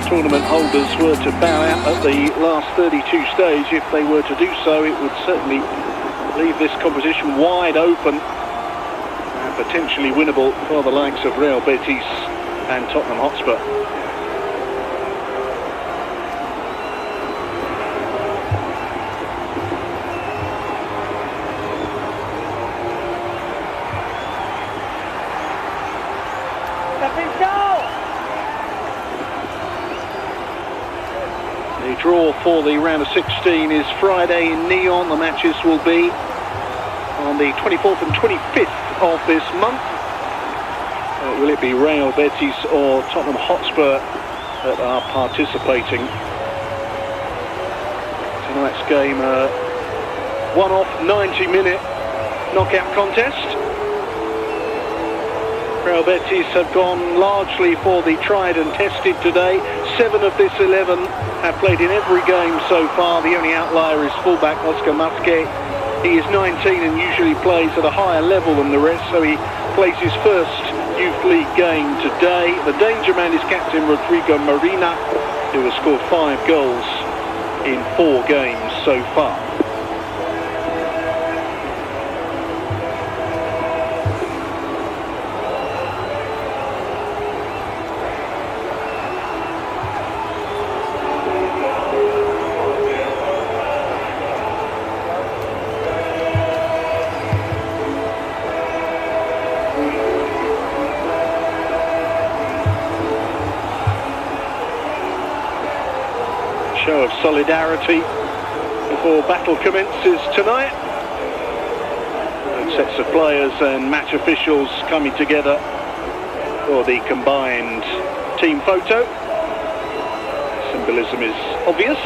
tournament holders were to bow out at the last 32 stage, if they were to do so, it would certainly leave this competition wide open and potentially winnable for the likes of Real Betis and Tottenham Hotspur. The draw for the round of 16 is Friday in Nyon. The matches will be on the 24th and 25th of this month. Will it be Real Betis or Tottenham Hotspur that are participating? Tonight's game, one-off 90-minute knockout contest. Real Betis have gone largely for the tried and tested today. 7 of this 11 have played in every game so far. The only outlier is fullback Oscar Masque. He is 19 and usually plays at a higher level than the rest, so he plays his first Youth League game today. The danger man is captain Rodrigo Marina, who has scored 5 goals in 4 games so far. Show of solidarity before battle commences tonight. Both sets of players and match officials coming together for the combined team photo. Symbolism is obvious.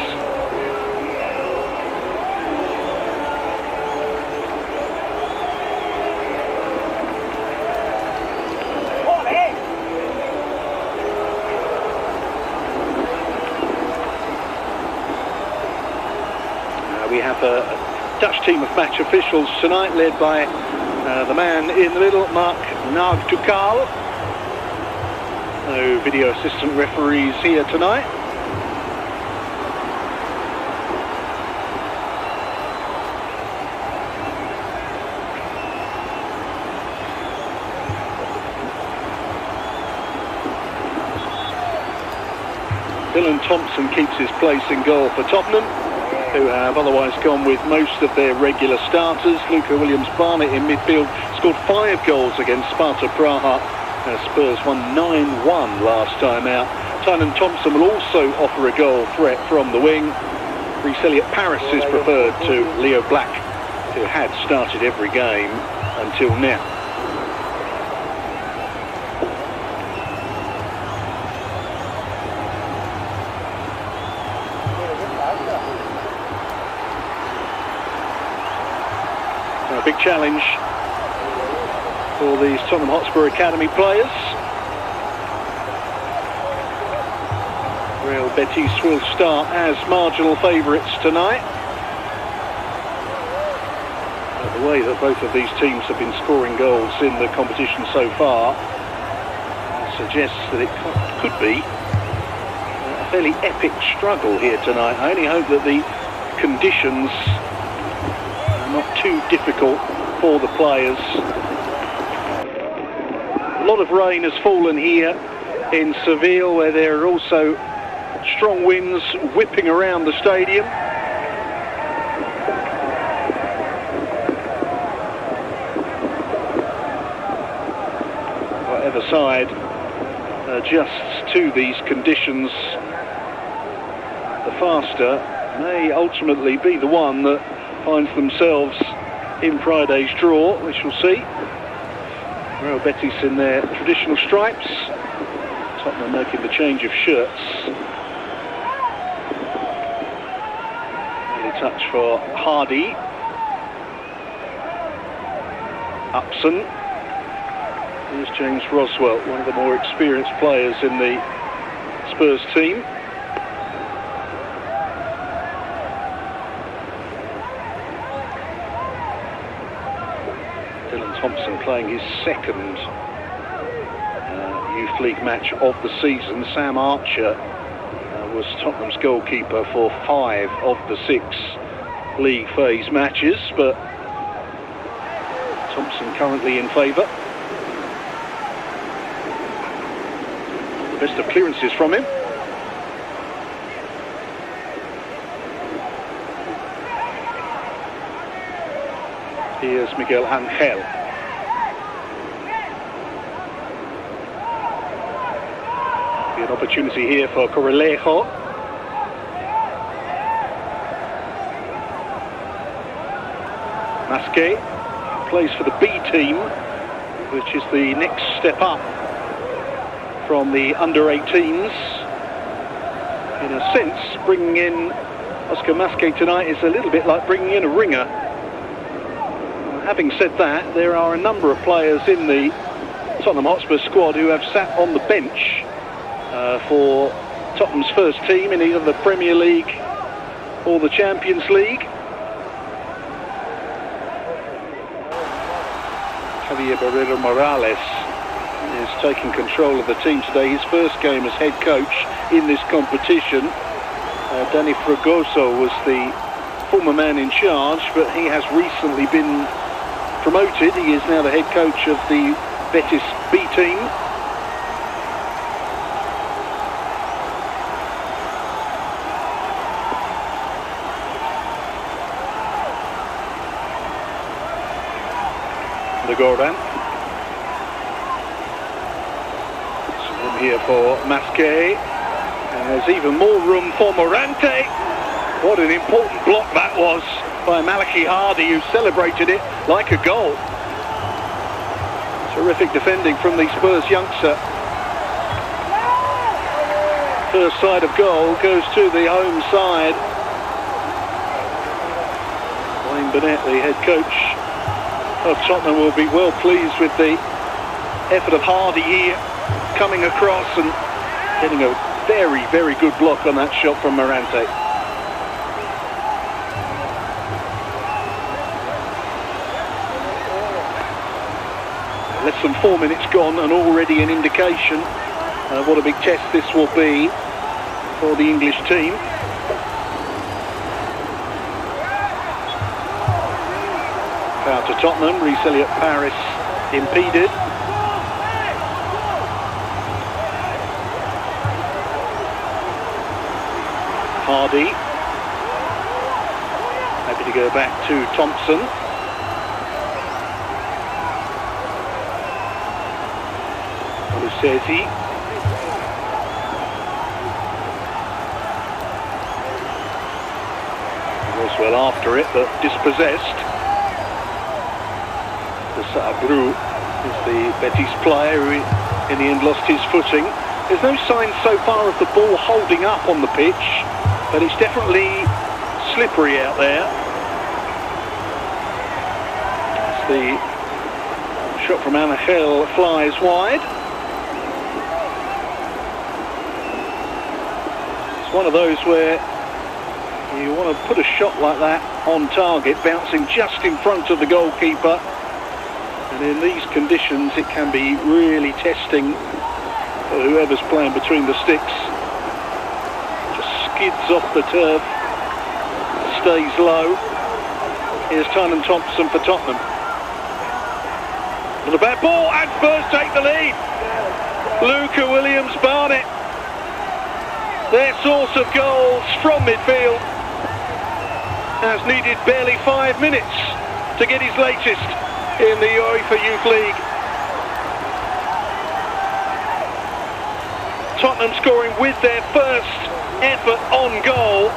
We have a Dutch team of match officials tonight, led by the man in the middle, Mark Nagtukal. No video assistant referees here tonight. Dylan Thompson keeps his place in goal for Tottenham, who have otherwise gone with most of their regular starters. Luca Williams-Barnett in midfield scored 5 goals against Sparta Praha. Spurs won 9-1 last time out. Tynan Thompson will also offer a goal threat from the wing. Reece Elliott-Paris is preferred to Leo Black, who had started every game until now. A big challenge for these Tottenham Hotspur Academy players. Real Betis will start as marginal favourites tonight. But the way that both of these teams have been scoring goals in the competition so far suggests that it could be a fairly epic struggle here tonight. I only hope that the conditions not too difficult for the players. A lot of rain has fallen here in Seville, where there are also strong winds whipping around the stadium. Whatever side adjusts to these conditions the faster may ultimately be the one that finds themselves in Friday's draw, which we'll see. Real Betis in their traditional stripes. Tottenham making the change of shirts. Early touch for Hardy. Upson. Here's James Roswell, one of the more experienced players in the Spurs team. Dylan Thompson playing his second Youth League match of the season. Sam Archer was Tottenham's goalkeeper for 5 of the 6 league phase matches, but Thompson currently in favour. The best of clearances from him. Here's Miguel Angel. An opportunity here for Corralejo. Masque plays for the B team, which is the next step up from the under-18s. In a sense, bringing in Oscar Masque tonight is a little bit like bringing in a ringer. Having said that, there are a number of players in the Tottenham Hotspur squad who have sat on the bench for Tottenham's first team in either the Premier League or the Champions League. Javier Barrero Morales is taking control of the team today. His first game as head coach in this competition. Danny Fragoso was the former man in charge, but he has recently been promoted. He is now the head coach of the Betis B team. De Gordon. Some room here for Masque. And there's even more room for Morante. What an important block that was by Malachi Hardy, who celebrated it like a goal. Terrific defending from the Spurs youngster. First side of goal goes to the home side. Wayne Burnett, the head coach of Tottenham, will be well pleased with the effort of Hardy here, coming across and getting a very, very good block on that shot from Morante. Less than 4 minutes gone and already an indication of what a big test this will be for the English team. Foul to Tottenham. Reece Elliott-Paris impeded. Hardy. Happy to go back to Thompson. Lucesi. Was well after it, but dispossessed. Sabru is the Betis player who in the end lost his footing. There's no sign so far of the ball holding up on the pitch, but it's definitely slippery out there. As the shot from Angel flies wide. It's one of those where you want to put a shot like that on target, bouncing just in front of the goalkeeper. And in these conditions, it can be really testing for whoever's playing between the sticks. Just skids off the turf, stays low. Here's Tynan Thompson for Tottenham. With a bad ball, and Spurs take the lead. Luca Williams-Barnett, their source of goals from midfield, has needed barely 5 minutes to get his latest in the UEFA Youth League. Tottenham scoring with their first effort on goal.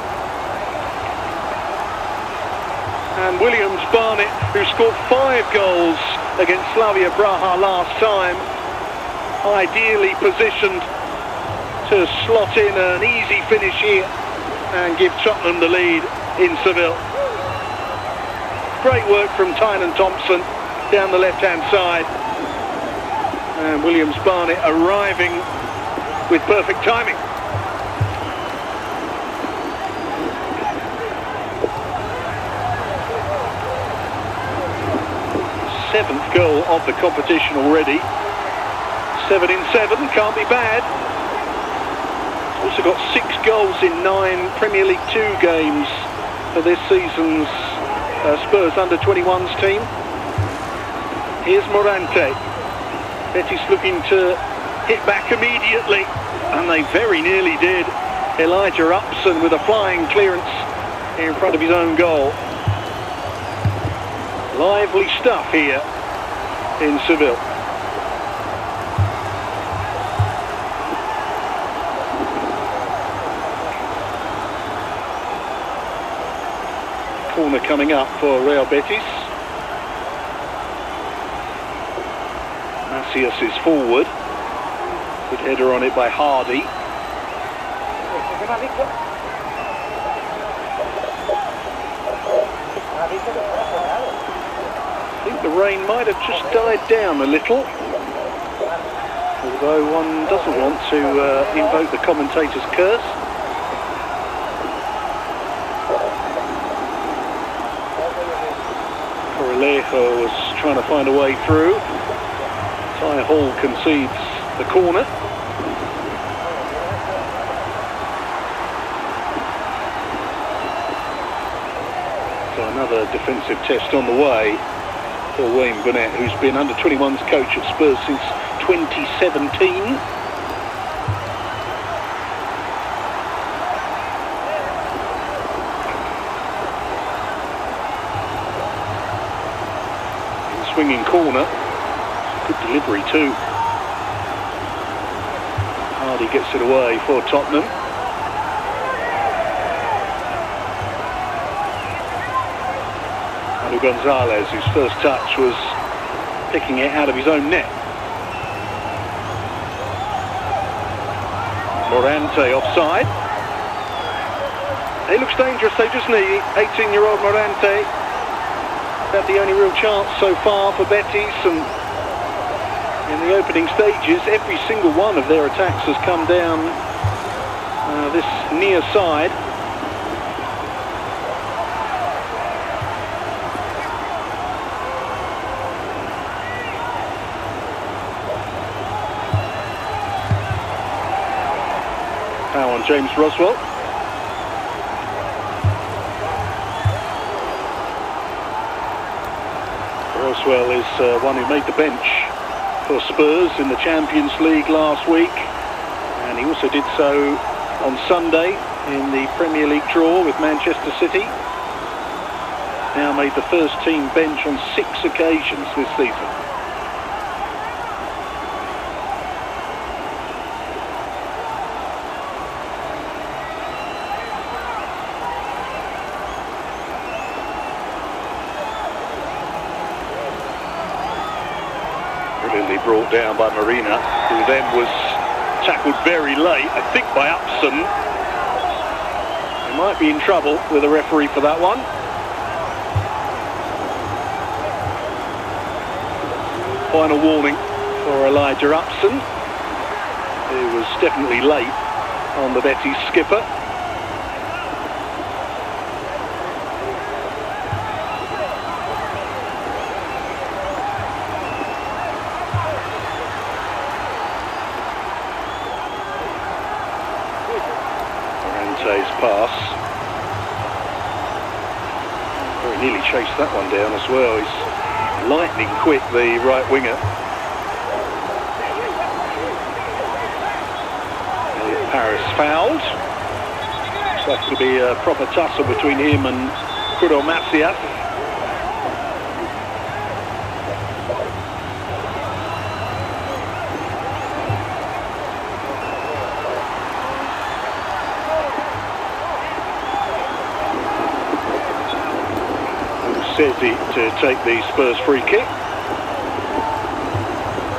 And Williams-Barnett, who scored 5 goals against Slavia Praha last time, ideally positioned to slot in an easy finish here and give Tottenham the lead in Seville. Great work from Tynan Thompson down the left-hand side, and Williams-Barnett arriving with perfect timing. Seventh goal of the competition already. 7 in 7, can't be bad. Also got 6 goals in 9 Premier League 2 games for this season's Spurs under-21s team. Here's Morante. Betis looking to hit back immediately, and they very nearly did. Elijah Upson with a flying clearance in front of his own goal. Lively stuff here in Seville. Corner coming up for Real Betis. Macias is forward. Good header on it by Hardy. I think the rain might have just died down a little, although one doesn't want to invoke the commentator's curse. Corralejo was trying to find a way through. Ty Hall concedes the corner. So another defensive test on the way for Wayne Burnett, who's been under-21s coach at Spurs since 2017. Swinging corner. Good delivery too. Hardy gets it away for Tottenham. Manuel Gonzalez, whose first touch was picking it out of his own net. Morante offside. He looks dangerous though, doesn't he? 18-year-old Morante. About the only real chance so far for Betis, and in the opening stages every single one of their attacks has come down this near side. Foul on James Roswell. Roswell is one who made the bench for Spurs in the Champions League last week, and he also did so on Sunday in the Premier League draw with Manchester City. Now made the first team bench on 6 occasions this season. Brilliantly brought down by Marina, who then was tackled very late, I think by Upson. He might be in trouble with the referee for that one. Final warning for Elijah Upson, who was definitely late on the Betis skipper. Pass. Very nearly chased that one down as well. He's lightning quick, the right winger. Paris fouled. Looks like it'll be a proper tussle between him and Kudo Macias. Seti to take the Spurs free kick.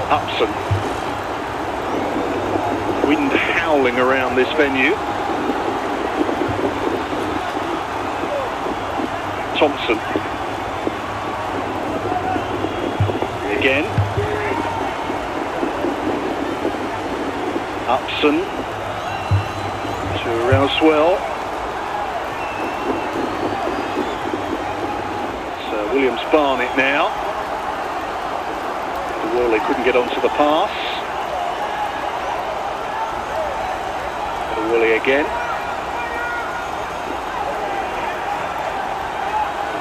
Upson. Wind howling around this venue. Thompson. Again. Upson to Roswell. Williams Barnett now. Worley couldn't get onto the pass. Worley again.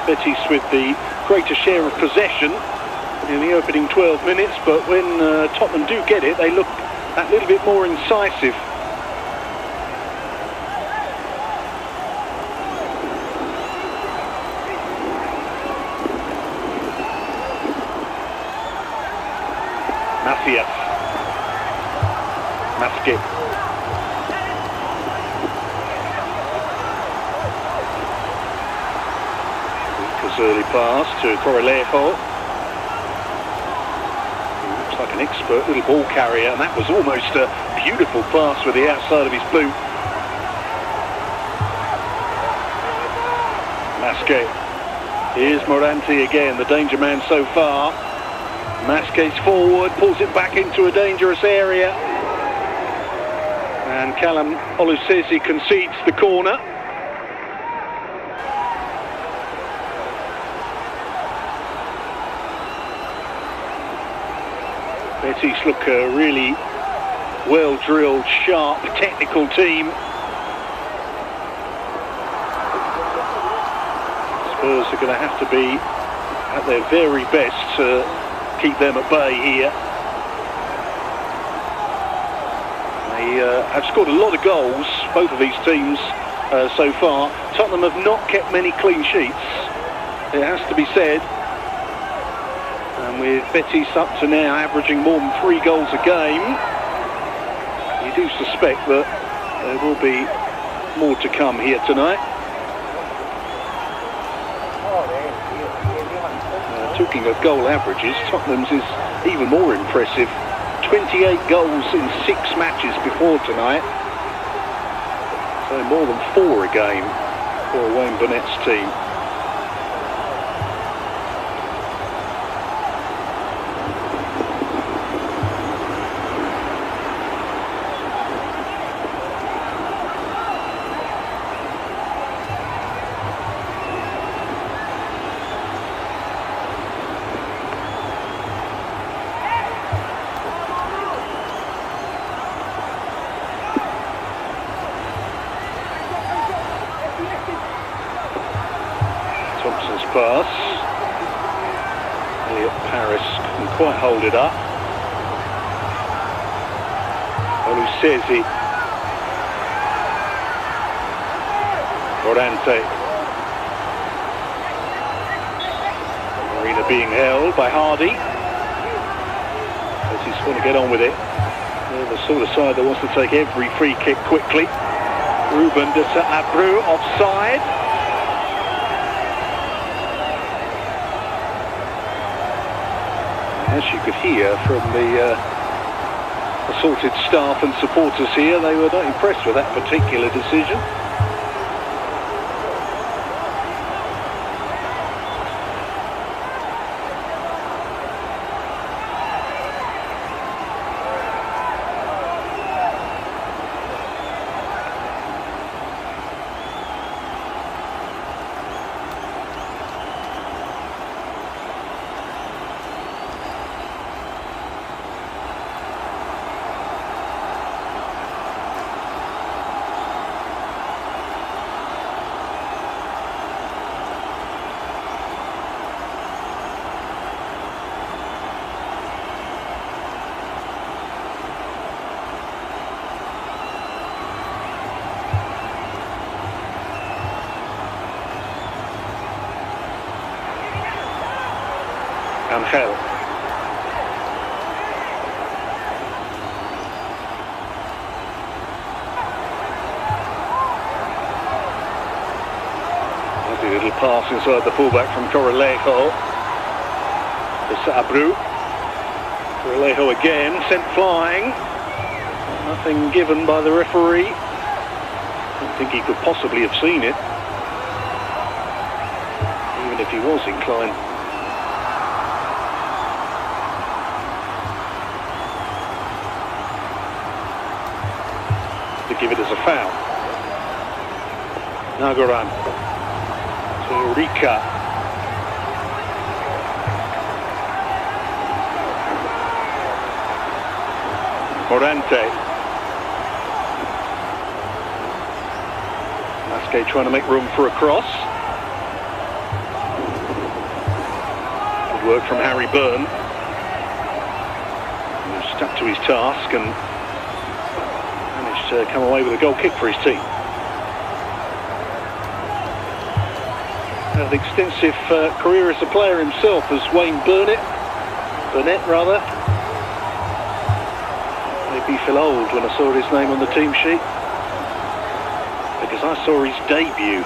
Betis with the greater share of possession in the opening 12 minutes, but when Tottenham do get it, they look that little bit more incisive. Maskip. Lucas early pass to Corralejo. Looks like an expert little ball carrier, and that was almost a beautiful pass with the outside of his boot. Maskip. Here's Morante again, the danger man so far. Masque's forward, pulls it back into a dangerous area. And Callum Oluseyi concedes the corner. Betis look a really well-drilled, sharp, technical team. Spurs are going to have to be at their very best to keep them at bay here. They have scored a lot of goals, both of these teams, so far. Tottenham have not kept many clean sheets, it has to be said. And with Betis up to now averaging more than 3 goals a game, you do suspect that there will be more to come here tonight. Talking of goal averages, Tottenham's is even more impressive. 28 goals in 6 matches before tonight. So more than 4 a game for Wayne Burnett's team. Pass. Elliot Paris can quite hold it up. Oluseyi. Morante. Marina being held by Hardy. Betis want to get on with it. They're the sort of side that wants to take every free kick quickly. Ruben de Saint-Abreu offside. As you could hear from the assorted staff and supporters here, they were not impressed with that particular decision. Angel. Lovely little pass inside the fullback from Corralejo. To Saint-Abreu. Corralejo again, sent flying. Nothing given by the referee. I don't think he could possibly have seen it, even if he was inclined. To give it as a foul. Nagoran to Rika. Morante. Masque trying to make room for a cross. work from Harry Byrne, who stuck to his task and managed to come away with a goal kick for his team. Had an extensive career as a player himself as Wayne Burnett. Made me feel old when I saw his name on the team sheet, because I saw his debut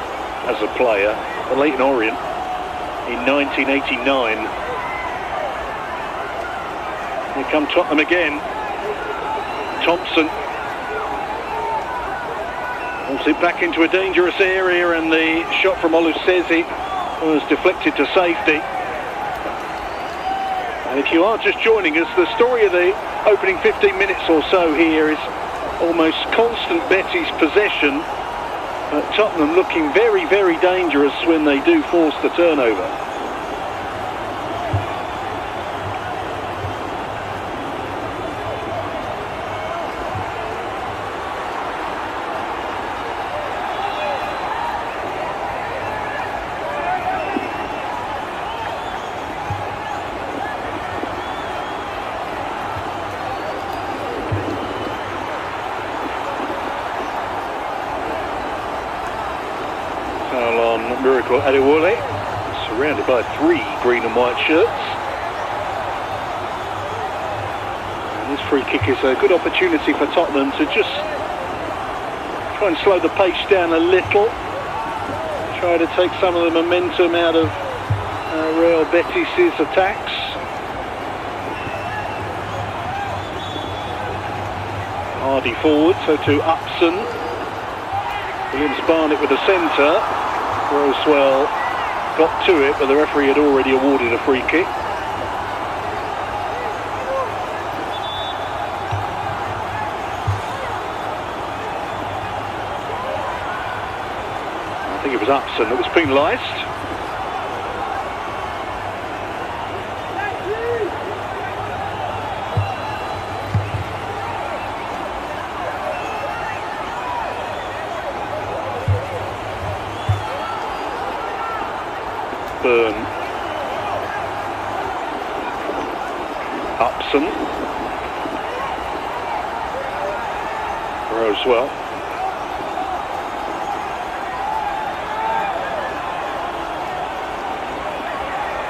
as a player at Leyton Orient in 1989. Here come Tottenham again. Thompson pulls it back into a dangerous area, and the shot from Oluseyi was deflected to safety. And if you are just joining us, the story of the opening 15 minutes or so here is almost constant Betis possession. Tottenham looking very, very dangerous when they do force the turnover. Miracle Adewale, surrounded by 3 green and white shirts. And this free kick is a good opportunity for Tottenham to just try and slow the pace down a little, try to take some of the momentum out of Real Betis' attacks. Hardy forward, so to Upson. Williams-Barnett with the centre. Roswell got to it, but the referee had already awarded a free kick. I think it was Upson that was penalised. Byrne, Upson, Roswell,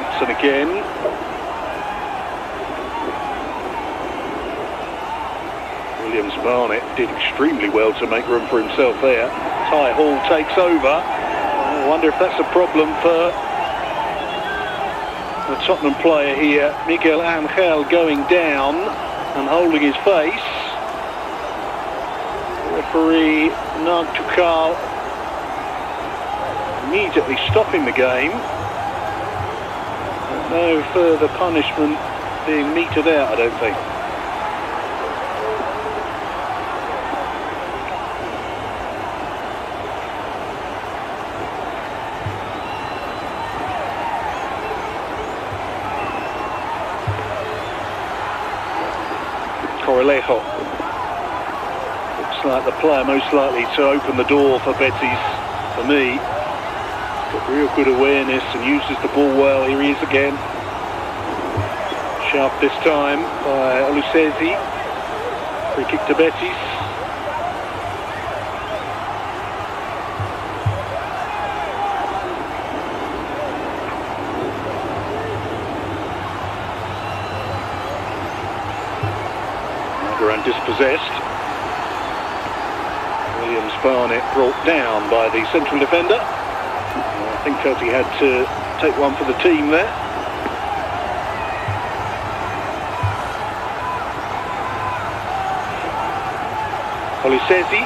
Upson again, Williams-Barnett did extremely well to make room for himself there. Ty Hall takes over. I wonder if that's a problem for the Tottenham player here. Miguel Angel going down and holding his face. Referee Nagtukal immediately stopping the game. No further punishment being meted out, I don't think. Corralejo looks like the player most likely to open the door for Betis. For me, got real good awareness and uses the ball well. Here he is again, sharp this time by Oluseyi. Free kick to Betis. And dispossessed. Williams-Barnett brought down by the central defender. I think felt he had to take one for the team there. Oluseyi.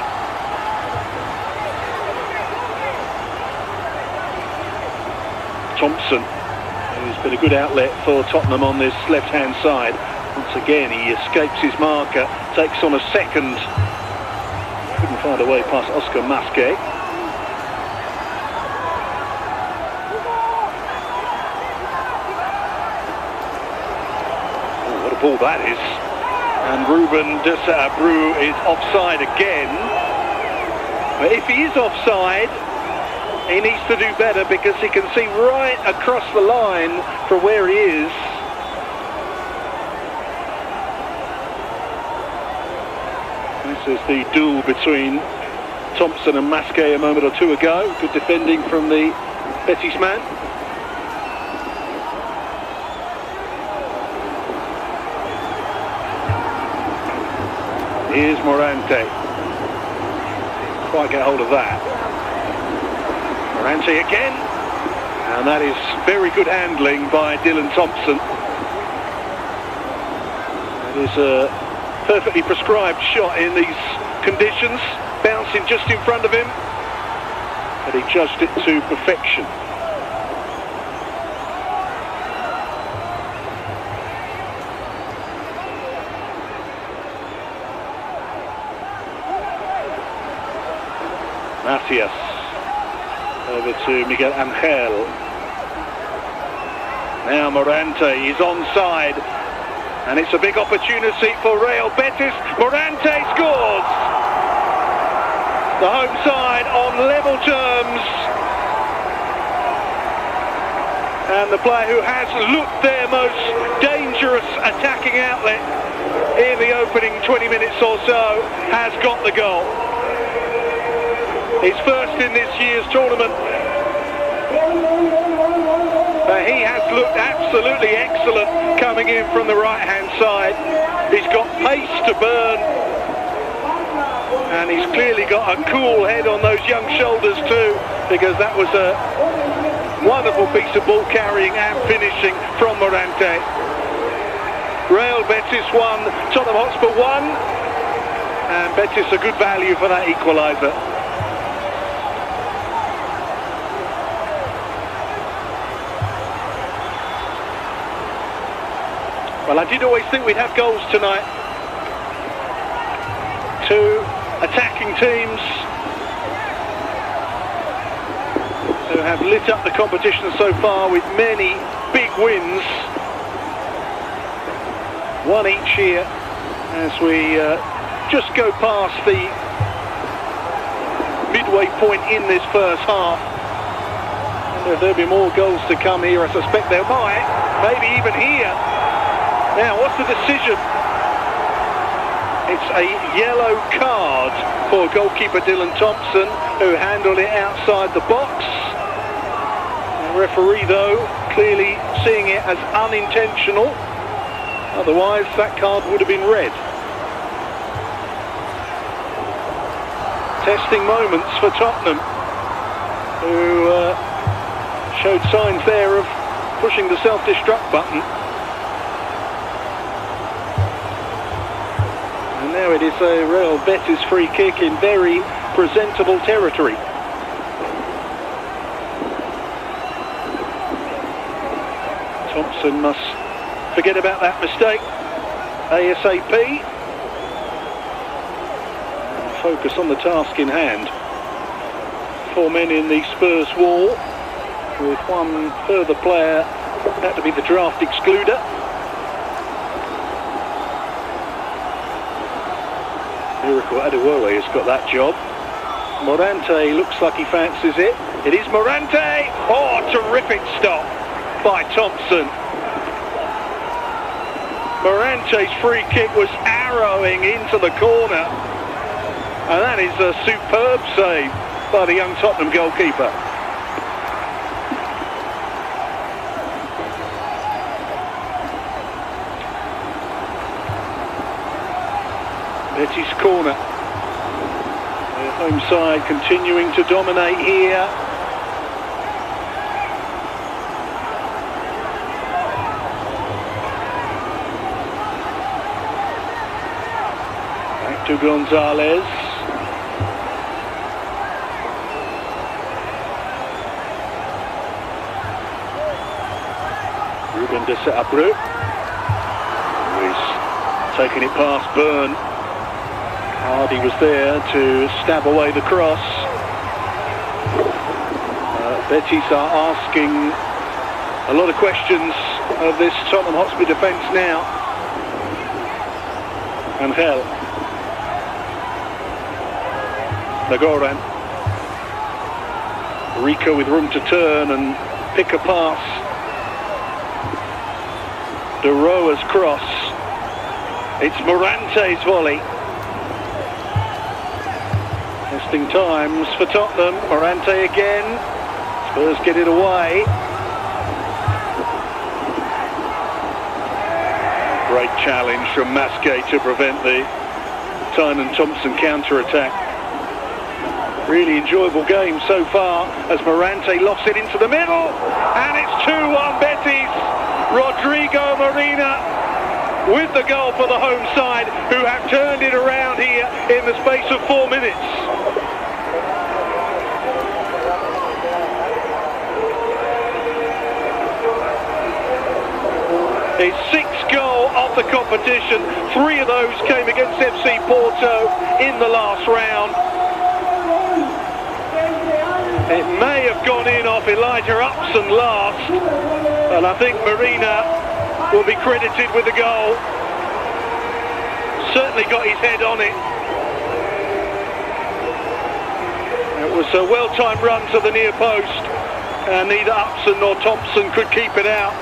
Thompson, who's been a good outlet for Tottenham on this left-hand side. Once again, he escapes his marker, takes on a second. Couldn't find a way past Oscar Masquet. Oh, what a ball that is. And Ruben de Saabru is offside again. But if he is offside, He needs to do better because he can see right across the line from where he is. This is the duel between Thompson and Masquet a moment or two ago. Good defending from the Betis man. Here's Morante. Quite get hold of that. Morante again. And that is very good handling by Dylan Thompson. That is a perfectly prescribed shot in these conditions. Bouncing just in front of him. But he judged it to perfection. Matias over to Miguel Angel. Now Morante is onside, and it's a big opportunity for Real Betis. Morante scores! The home side on level terms, and the player who has looked their most dangerous attacking outlet in the opening 20 minutes or so has got the goal. His first in this year's tournament. He has looked absolutely excellent coming in from the right-hand side. He's got pace to burn. And he's clearly got a cool head on those young shoulders too, because that was a wonderful piece of ball carrying and finishing from Morante. Real Betis 1, Tottenham Hotspur 1. And Betis a good value for that equaliser. Well, I did always think we'd have goals tonight. Two attacking teams who have lit up the competition so far with many big wins. One each here as we just go past the midway point in this first half. And if there'll be more goals to come here, I suspect there might, maybe even here. Now, what's the decision? It's a yellow card for goalkeeper Dylan Thompson, who handled it outside the box. The referee, though, clearly seeing it as unintentional. Otherwise, that card would have been red. Testing moments for Tottenham, who showed signs there of pushing the self-destruct button. And now it is a Real Betis free kick in very presentable territory. Thompson must forget about that mistake ASAP. Focus on the task in hand. 4 men in the Spurs wall, with one further player had to be the draft excluder. Miracle Adewale has got that job. Morante looks like he fancies it. It is Morante! Oh, terrific stop by Thompson. Morante's free kick was arrowing into the corner. And that is a superb save by the young Tottenham goalkeeper. Betis corner. The home side continuing to dominate here. Back to Gonzalez. Ruben de Setabru, who is taking it past Byrne. Hardy was there to stab away the cross. Betis are asking a lot of questions of this Tottenham Hotspur defence now. Angel. Nagoran. Rico with room to turn and pick a pass. De Roa's cross. It's Morante's volley. Testing times for Tottenham. Morante again. Spurs get it away. Great challenge from Masquet to prevent the Tynan Thompson counter-attack. Really enjoyable game so far as Morante lofts it into the middle. And it's 2-1 Betis. Rodrigo Marina with the goal for the home side, who have turned it around here in the space of 4 minutes. His 6th goal of the competition. 3 of those came against FC Porto in the last round. It may have gone in off Elijah Upson last, and I think Marina will be credited with the goal. Certainly got his head on it. It was a well-timed run to the near post, and neither Upson nor Thompson could keep it out.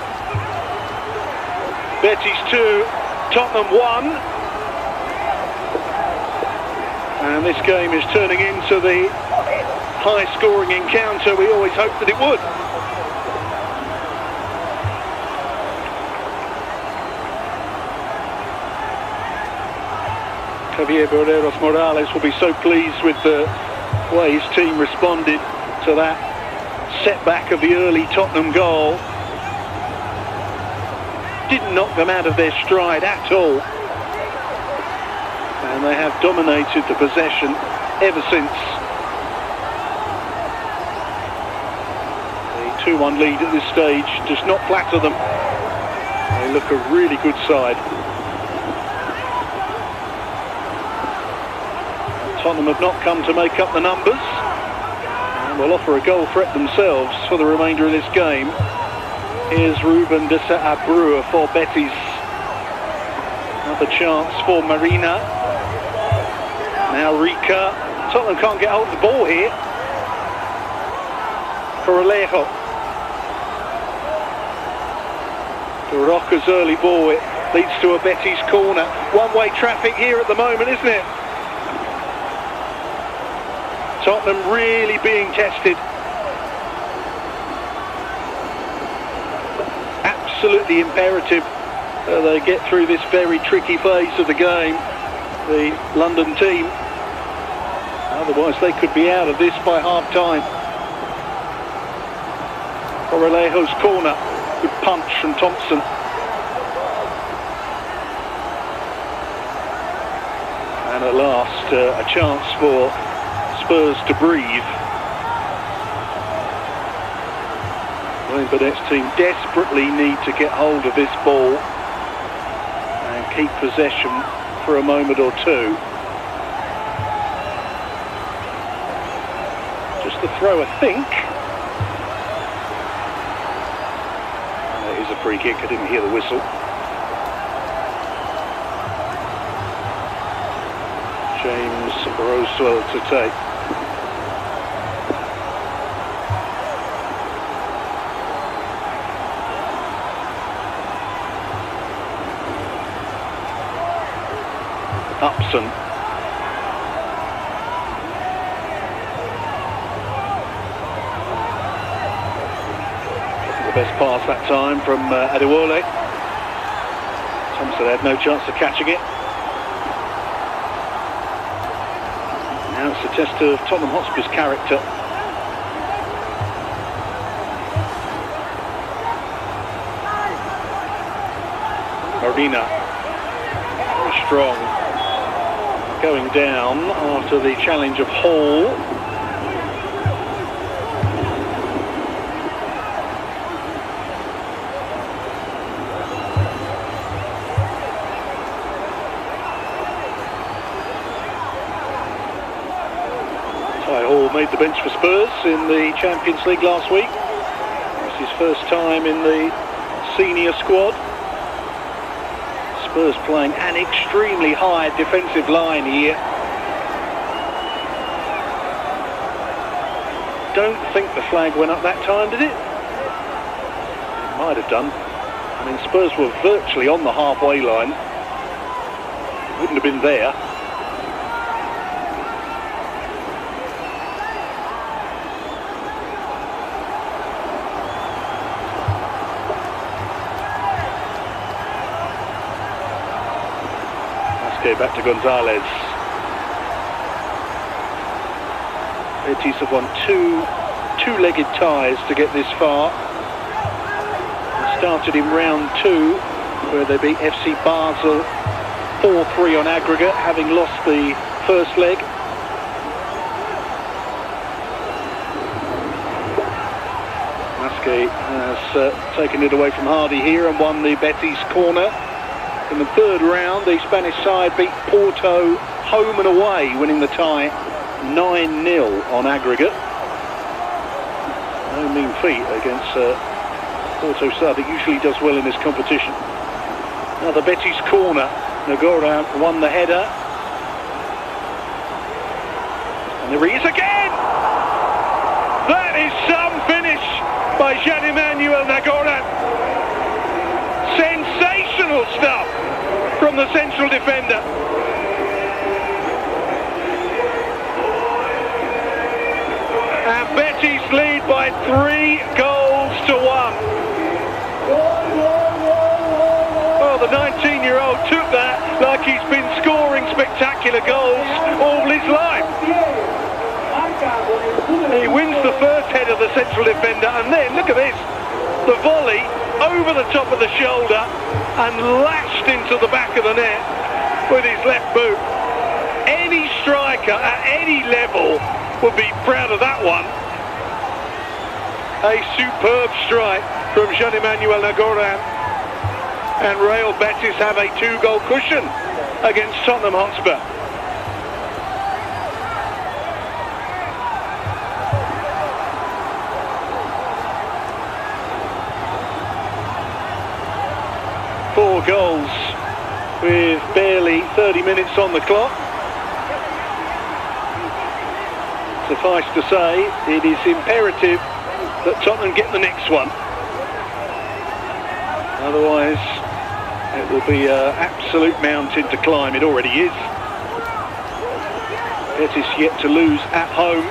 Betis 2, Tottenham 1. And this game is turning into the high-scoring encounter we always hoped that it would. Javier Barreros Morales will be so pleased with the way his team responded to that setback of the early Tottenham goal. Didn't knock them out of their stride at all. And they have dominated the possession ever since. The 2-1 lead at this stage does not flatter them. They look a really good side. Tottenham have not come to make up the numbers and will offer a goal threat themselves for the remainder of this game. Here's Ruben de Saabrua for Betis. Another chance for Marina. Now Rica. Tottenham can't get hold of the ball here. Corralejo. The Roca's early ball, it leads to a Betis corner. One-way traffic here at the moment, isn't it? Tottenham really being tested. Absolutely imperative they get through this very tricky phase of the game, the London team. Otherwise they could be out of this by half-time. Corralejo's corner, good punch from Thompson. And at last a chance for Spurs to breathe. Wayne Burnett's team desperately need to get hold of this ball and keep possession for a moment or two. Just the throw, I think. And it is a free kick, I didn't hear the whistle. James Rosewell to take. Upson. The best pass that time from Adewole. Thompson had no chance of catching it. Now it's a test of Tottenham Hotspur's character. Marina, very strong. Going down after the challenge of Hall. Ty Hall made the bench for Spurs in the Champions League last week. It's his first time in the senior squad. Spurs playing an extremely high defensive line here. don't think the flag went up that time, did it? It might have done. I mean, Spurs were virtually on the halfway line. Wouldn't have been there. Let's go back to Gonzalez. Betis have won two-legged ties to get this far. They started in round 2, where they beat FC Basel 4-3 on aggregate, having lost the first leg. Masque has taken it away from Hardy here and won the Betis corner. In the third round, the Spanish side beat Porto home and away, winning the tie 9-0 on aggregate. No mean feat against Porto side that usually does well in this competition. Now the Betis corner. Nagora won the header. And there he is again! That is some finish by Jean-Emmanuel Nagora. Sensational stuff from the central defender. And Betis lead by 3 goals to 1. Oh, the 19-year-old took that like he's been scoring spectacular goals all his life. He wins the first head of the central defender, and then, look at this, the volley over the top of the shoulder and lashed into the back of the net with his left boot. Any striker at any level would be proud of that one. A superb strike from Jean-Emmanuel Nagora, and Real Betis have a 2-goal cushion against Tottenham Hotspur. Four goals with barely 30 minutes on the clock. Suffice to say, it is imperative that Tottenham get the next one. Otherwise, it will be an absolute mountain to climb. It already is. Betis yet to lose at home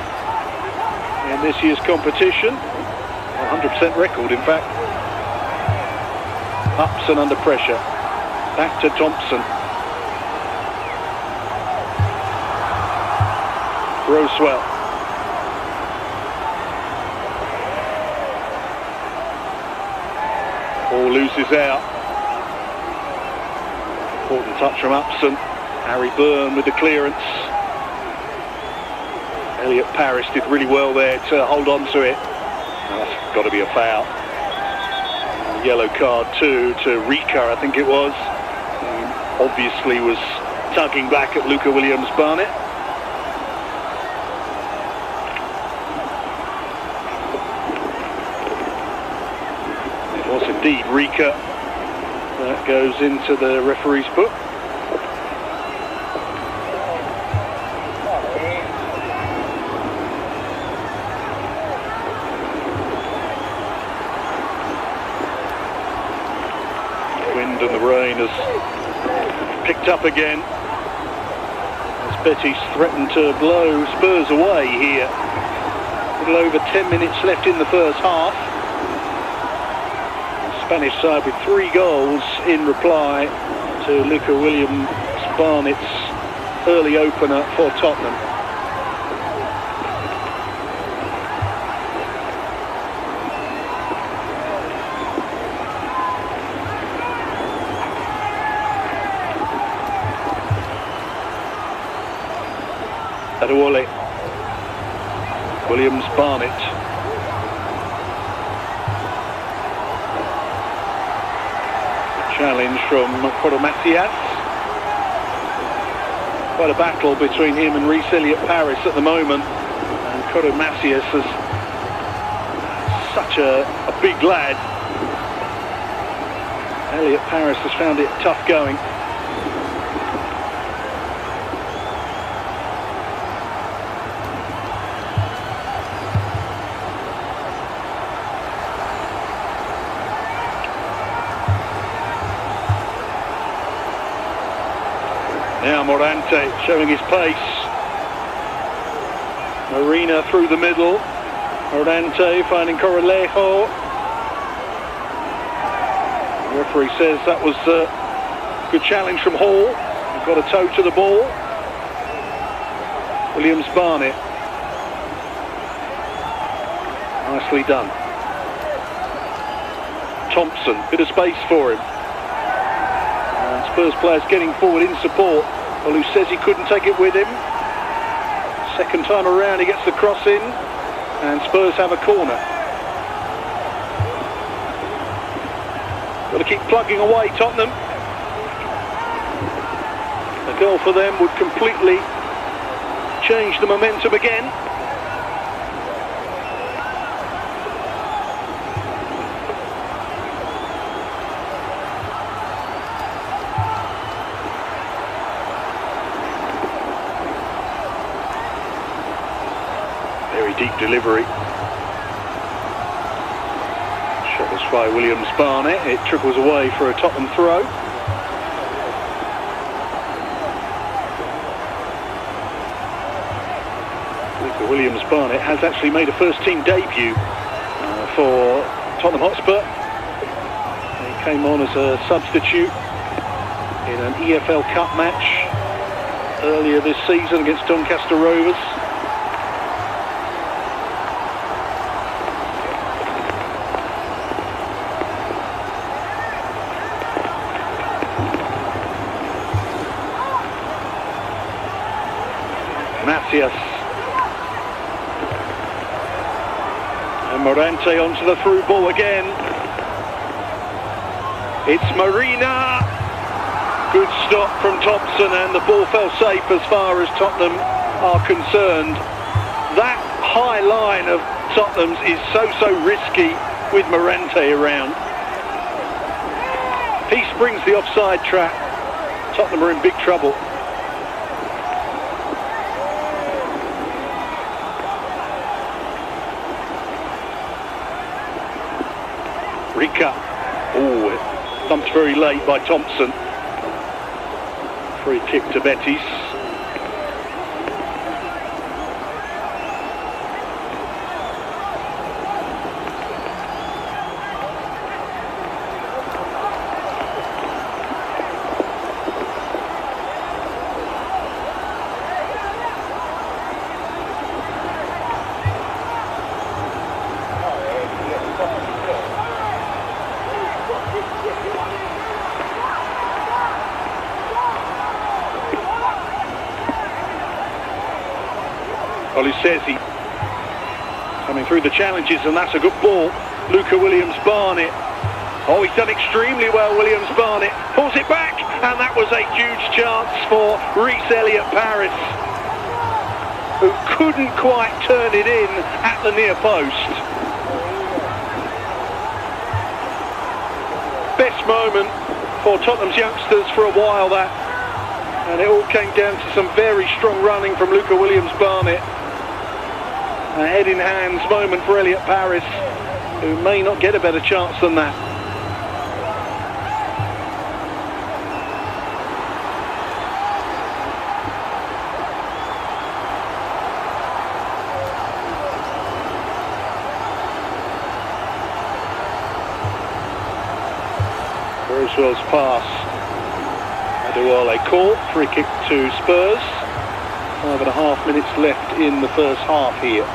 in this year's competition. 100% record, in fact. Upson under pressure. Back to Thompson. Roswell. Ball loses out. Important touch from Upson. Harry Byrne with the clearance. Elliot Paris did really well there to hold on to it. That's got to be a foul. Yellow card too to Rika, I think it was. Who obviously was tugging back at Luca Williams-Barnett. It was indeed Rika. That goes into the referee's book. Wind and the rain has picked up again as Betis threaten to blow Spurs away here. A little over 10 minutes left in the first half. Spanish side with 3 goals in reply to Luca Williams-Barnett's early opener for Tottenham. Adewale. Williams-Barnett. Challenge from Macias. Quite a battle between him and Reece Elliott-Paris at the moment. And Macias is such a big lad. Elliott-Paris has found it tough going. Now Morante showing his pace. Marina through the middle. Morante finding Corralejo. The referee says that was a good challenge from Hall. He's got a toe to the ball. Williams-Barnett. Nicely done. Thompson, bit of space for him. And Spurs players getting forward in support. Well, who says he couldn't take it with him. Second time around he gets the cross in, and Spurs have a corner. Got to keep plugging away, Tottenham. A goal for them would completely change the momentum again. Very deep delivery. Shot was by Williams-Barnett. It trickles away for a Tottenham throw. Williams-Barnett has actually made a first-team debut for Tottenham Hotspur. He came on as a substitute in an EFL Cup match earlier this season against Doncaster Rovers. Macias. And Morante onto the through ball again. It's Marina. Good stop from Thompson, and the ball fell safe as far as Tottenham are concerned. That high line of Tottenham's is so risky with Morante around. He springs the offside trap. Tottenham are in big trouble. Rika. Oh, it thumped very late by Thompson. Free kick to Betis. Olusesi coming through the challenges, and that's a good ball. Luca Williams-Barnett. Oh, he's done extremely well, Williams-Barnett. Pulls it back, and that was a huge chance for Reece Elliott-Paris, who couldn't quite turn it in at the near post. Best moment for Tottenham's youngsters for a while, that. And it all came down to some very strong running from Luca Williams-Barnett. A head-in-hands moment for Elliott-Paris, who may not get a better chance than that. Rosewell's pass. Adewale caught, free kick to Spurs. 5.5 minutes left in the first half here.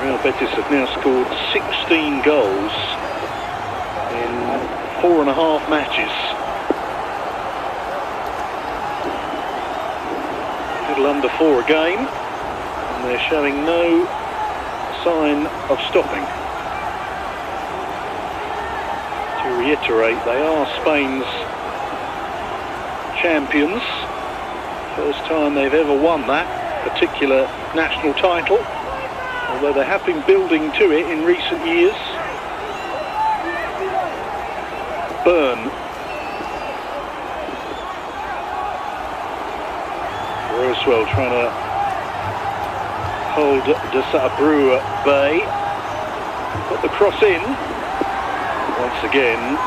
Real Betis have now scored 16 goals in 4.5 matches. A little under 4 a game, and they're showing no sign of stopping. To reiterate, they are Spain's champions. First time they've ever won that particular national title, although they have been building to it in recent years. Byrne. Rosewell trying to Hold de Sabrou Bay. Got the cross in. Once again,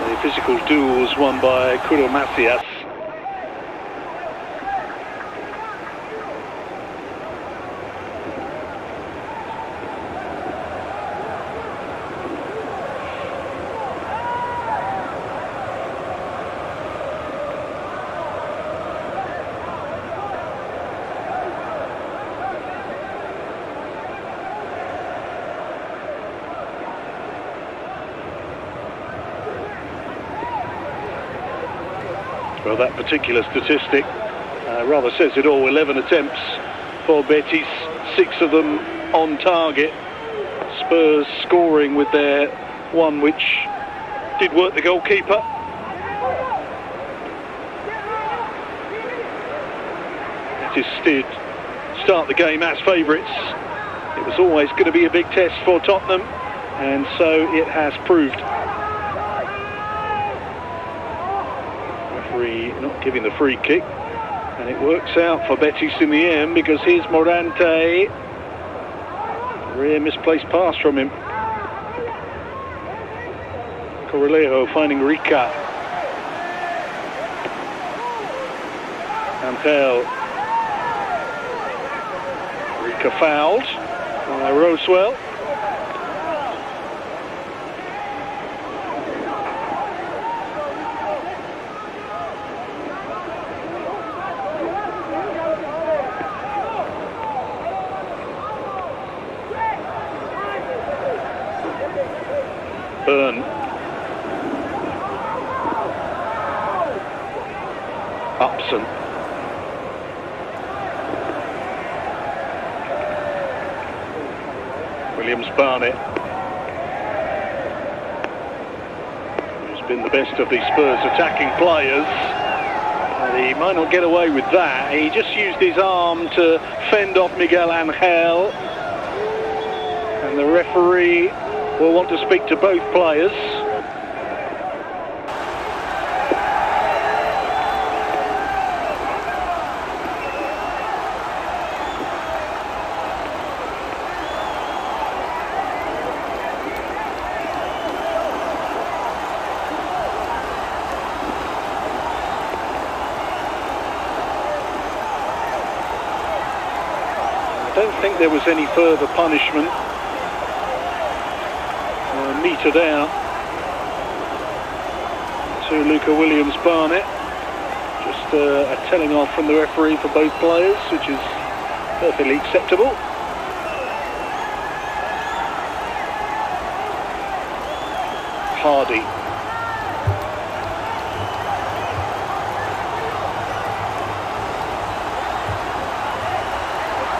the physical duels won by Kuro Macias. Well, that particular statistic rather says it all. 11 attempts for Betis, 6 of them on target. Spurs scoring with their one which did work the goalkeeper. Betis did start the game as favourites. It was always going to be a big test for Tottenham, and so it has proved. Not giving the free kick, and it works out for Betis in the end, because here's Morante. Rare misplaced pass from him. Corralejo finding Rica. Angel. Rica fouled by Rosewell. Burn. Upson. Williams-Barnett, who's been the best of the Spurs attacking players. He might not get away with that. He just used his arm to fend off Miguel Angel. And the referee will want to speak to both players. I don't think there was any further punishment meted out to Luca Williams-Barnett. Just a telling off from the referee for both players, which is perfectly acceptable. Hardy.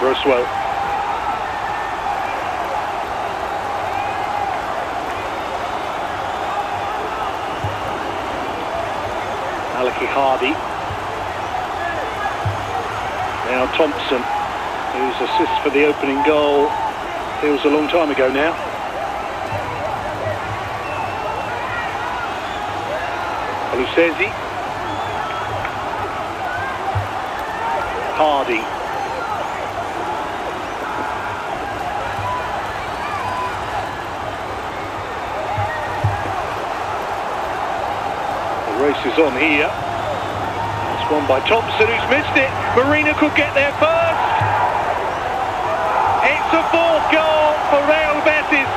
Rosewell. Hardy. Now Thompson, whose assist for the opening goal feels a long time ago now. Lucchesi. Hardy. The race is on here. One by Thompson, who's missed it. Marina could get there first. It's a 4th goal for Real Betis.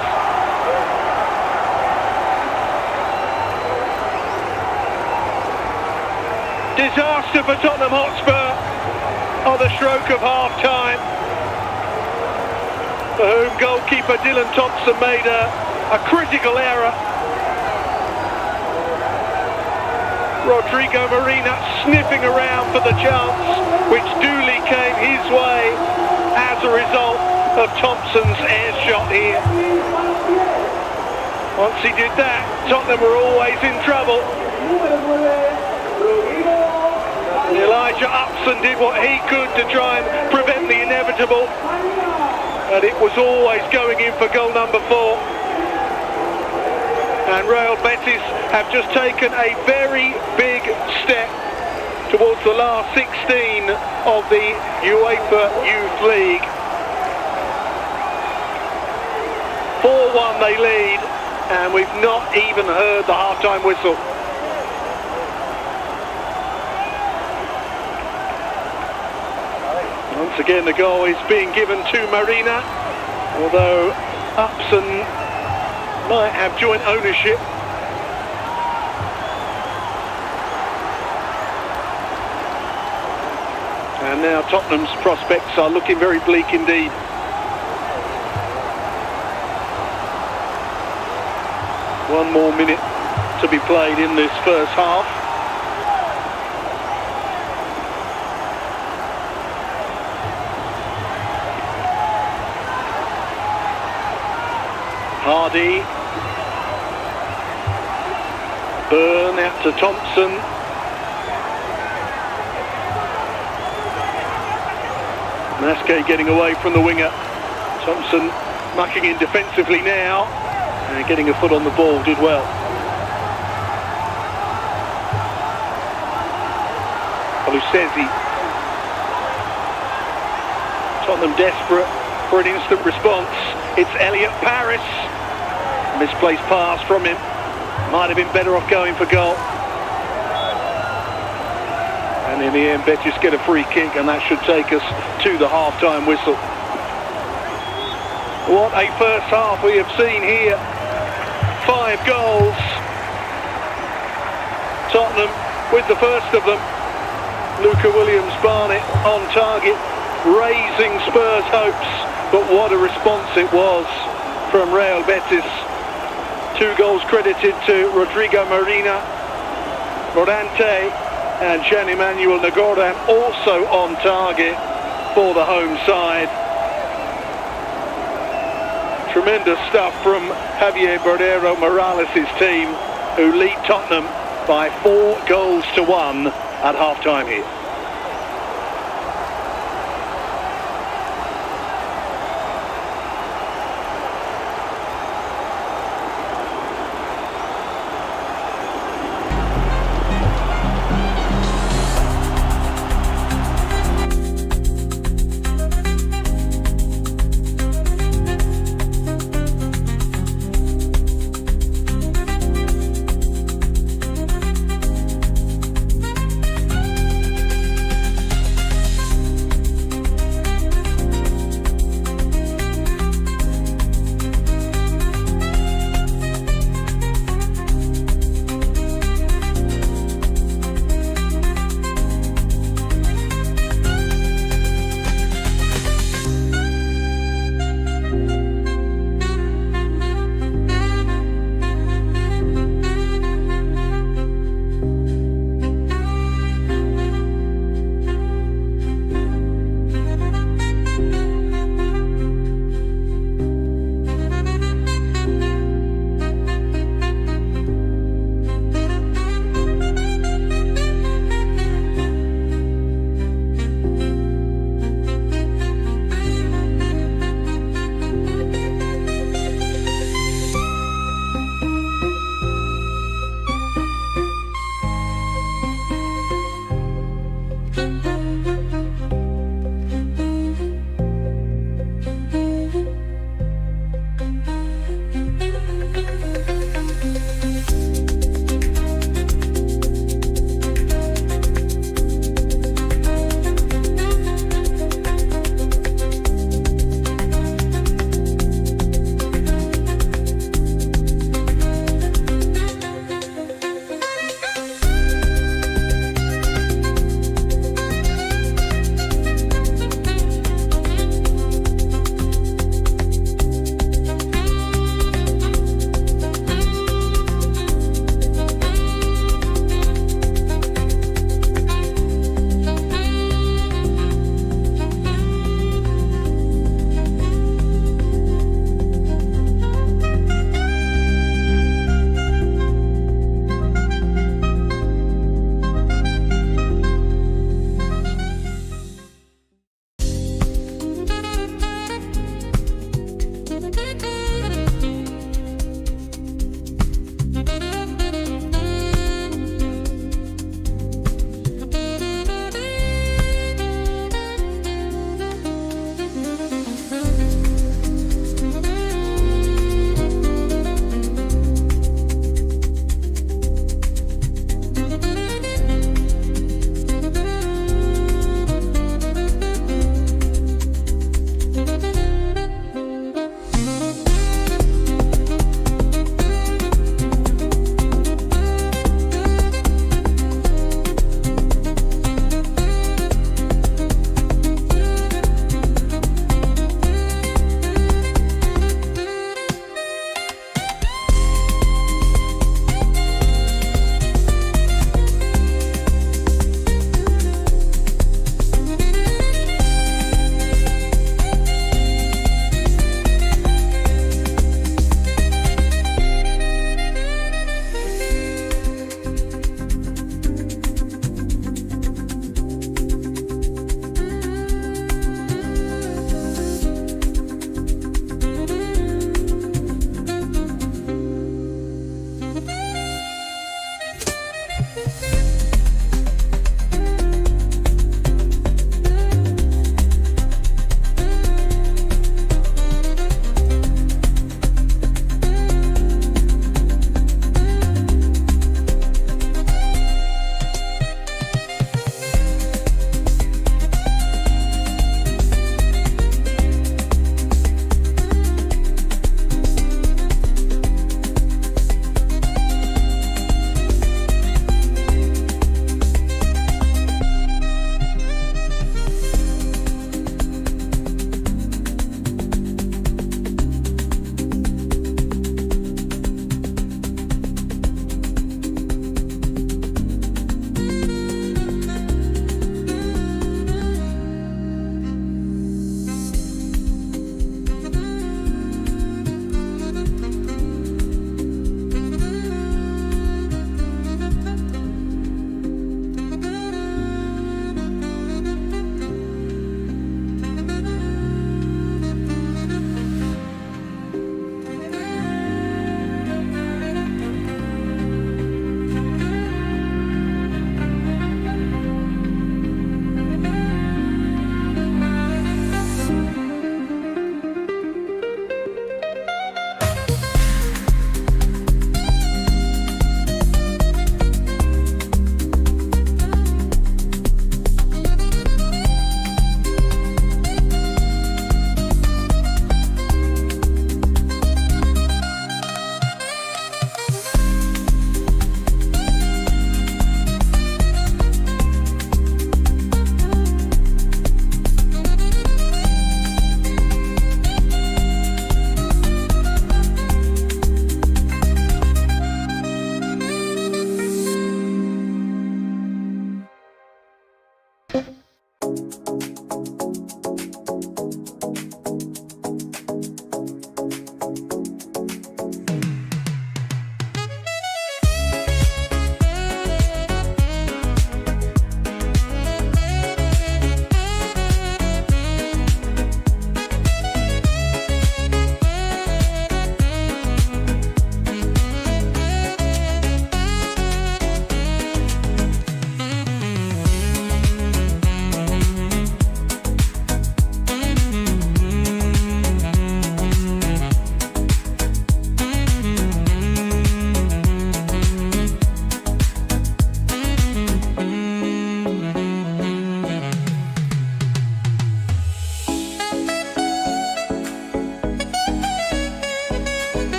Disaster for Tottenham Hotspur on the stroke of half-time, for whom goalkeeper Dylan Thompson made a critical error. Rodrigo Marina sniffing around for the chance, which duly came his way as a result of Thompson's air shot here. Once he did that, Tottenham were always in trouble. Elijah Upson did what he could to try and prevent the inevitable, and it was always going in for goal number 4. And Real Betis have just taken a very big step towards the last 16 of the UEFA Youth League. 4-1 they lead, and we've not even heard the half-time whistle. Once again, the goal is being given to Marina, although Upson might have joint ownership. And now Tottenham's prospects are looking very bleak indeed. One more minute to be played in this first half. Hardy. Byrne out to Thompson. Masquet getting away from the winger. Thompson mucking in defensively now. And getting a foot on the ball, did well. Lucchesi. Tottenham desperate for an instant response. It's Elliot Paris. Misplaced pass from him. Might have been better off going for goal. And in the end, Betis get a free kick, and that should take us to the half-time whistle. What a first half we have seen here. 5 goals. Tottenham with the first of them. Luca Williams-Barnett on target, raising Spurs' hopes. But what a response it was from Real Betis. 2 goals credited to Rodrigo Marina, Morante and Jean-Emmanuel Negordam, also on target for the home side. Tremendous stuff from Javier Bordero Morales' team, who lead Tottenham by 4-1 at half-time here.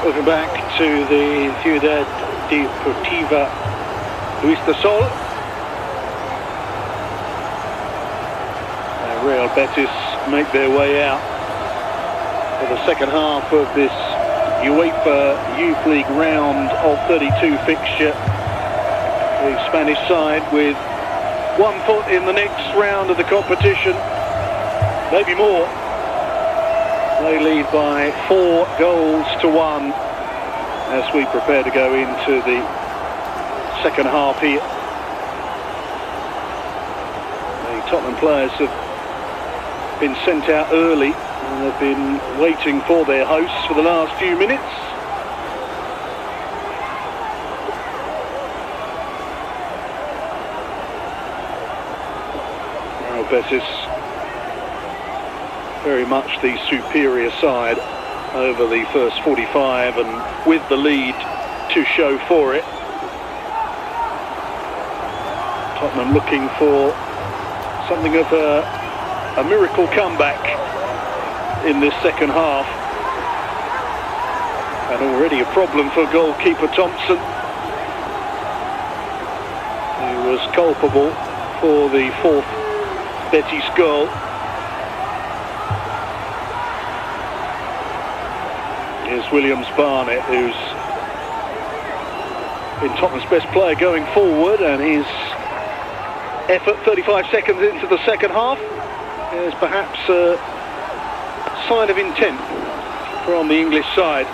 Welcome back to the Ciudad Deportiva Luis de Sol. Real Betis make their way out for the second half of this UEFA Youth League round of 32 fixture. The Spanish side with 1 foot in the next round of the competition, maybe more. They lead by 4 goals to 1 as we prepare to go into the second half here. The Tottenham players have been sent out early and have been waiting for their hosts for the last few minutes. Real Betis very much the superior side over the first 45 and with the lead to show for it. Tottenham looking for something of a miracle comeback in this second half, and already a problem for goalkeeper Thompson, who was culpable for the 4th Betis goal. Here's Williams-Barnett, who's been Tottenham's best player going forward, and his effort 35 seconds into the second half is perhaps a sign of intent from the English side,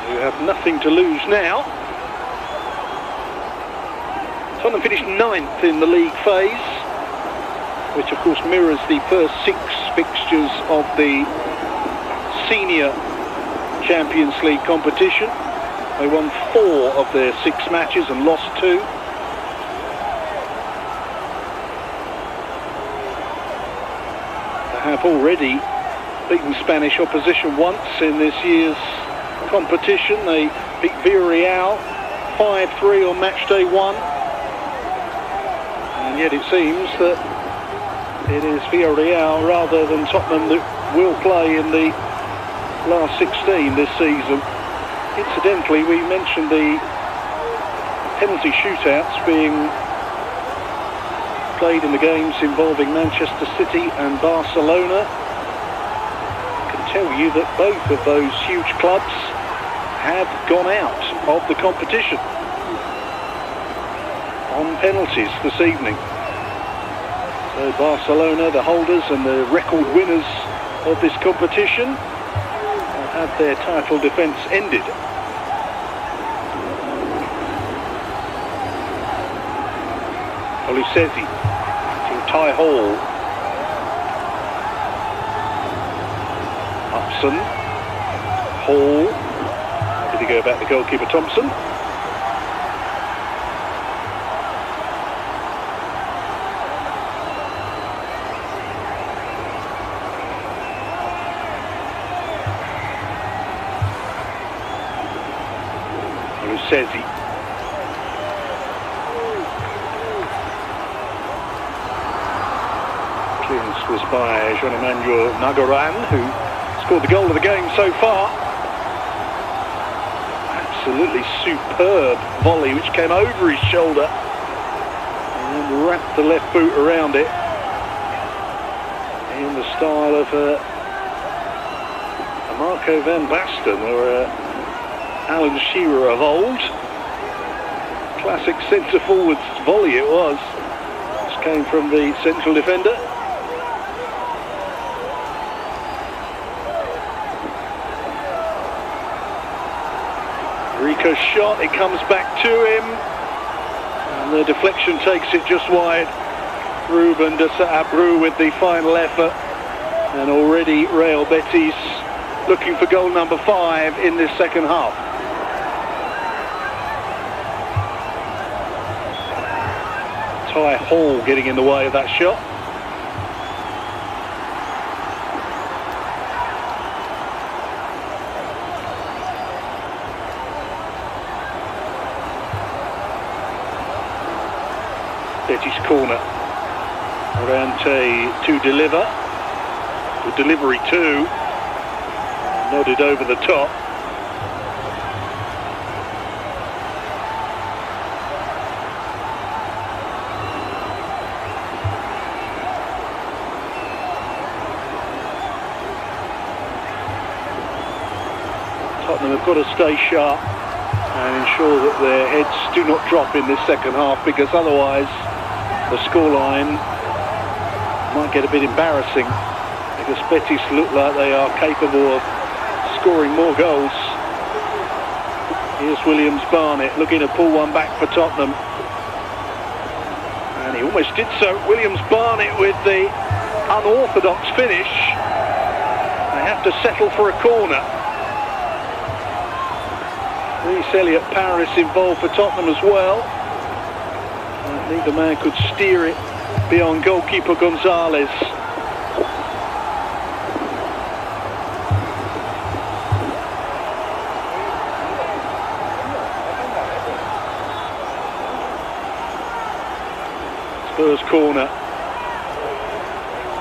who have nothing to lose now. Tottenham finished 9th in the league phase, which of course mirrors the first 6 fixtures of the senior Champions League competition. They won 4 of their 6 matches and lost 2. They have already beaten Spanish opposition once in this year's competition. They beat Villarreal 5-3 on match day 1. And yet it seems that it is Villarreal rather than Tottenham that will play in the last 16 this season. Incidentally, we mentioned the penalty shootouts being played in the games involving Manchester City and Barcelona. I can tell you that both of those huge clubs have gone out of the competition on penalties this evening. So Barcelona, the holders and the record winners of this competition, have had their title defence ended. Olusezi to Ty Hall. Upson. Hall. Did he go back to goalkeeper Thompson? Olusezi. Clearance was by Jean-Emmanuel Nagoran, who scored the goal of the game so far. Absolutely superb volley which came over his shoulder and then wrapped the left boot around it in the style of a Marco van Basten or a Alan Shearer of old. Classic centre-forwards volley it was. This came from the central defender. Rico's shot, it comes back to him, and the deflection takes it just wide. Ruben de Saabru with the final effort, and already Real Betis looking for goal number 5 in this second half. Ty Hall getting in the way of that shot. Betis corner. Orante to deliver. The delivery too. Nodded over the top. Tottenham have got to stay sharp and ensure that their heads do not drop in this second half, because otherwise the scoreline might get a bit embarrassing, because Betis look like they are capable of scoring more goals. Here's Williams-Barnett looking to pull one back for Tottenham, and he almost did so. Williams-Barnett with the unorthodox finish. They have to settle for a corner. Paris involved for Tottenham as well. Neither man could steer it beyond goalkeeper Gonzalez. Spurs corner,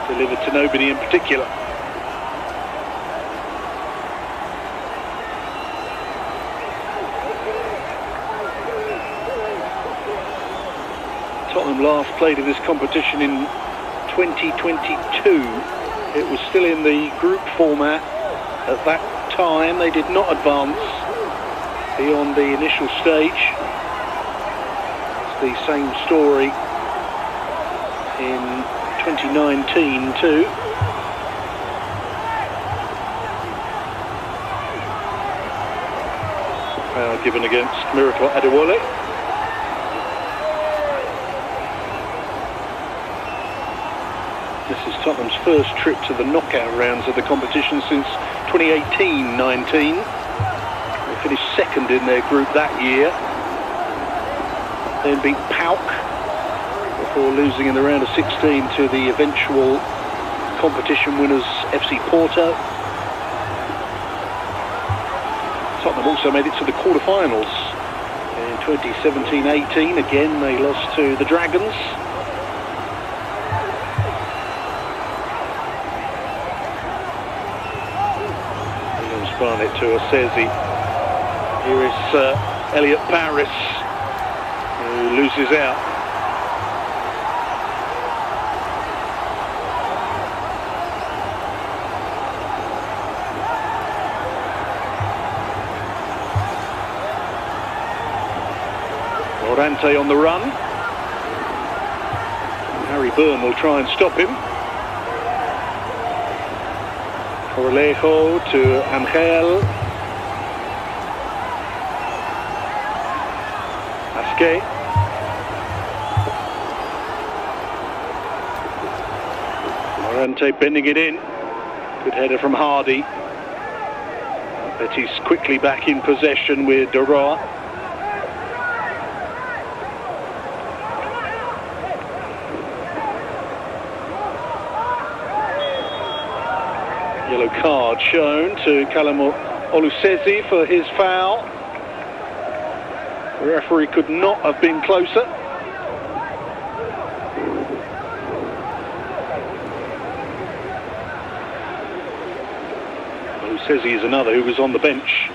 delivered to nobody in particular. Tottenham last played in this competition in 2022. It was still in the group format at that time. They did not advance beyond the initial stage. It's the same story in 2019 too. Foul given against Miracle Adewale. This is Tottenham's first trip to the knockout rounds of the competition since 2018-19. They finished second in their group that year. Then beat PAOK before losing in the round of 16 to the eventual competition winners FC Porto. Tottenham also made it to the quarter-finals in 2017-18. Again, they lost to the Dragons. Barnett to Osezi. Here is Elliot Paris, who loses out. Morante on the run. Harry Byrne will try and stop him. Corlejo to Angel. Asque. Morante bending it in. Good header from Hardy. Betis quickly back in possession with Doroa. Yellow card shown to Callum Olusezi for his foul. The referee could not have been closer. Olusezi is another who was on the bench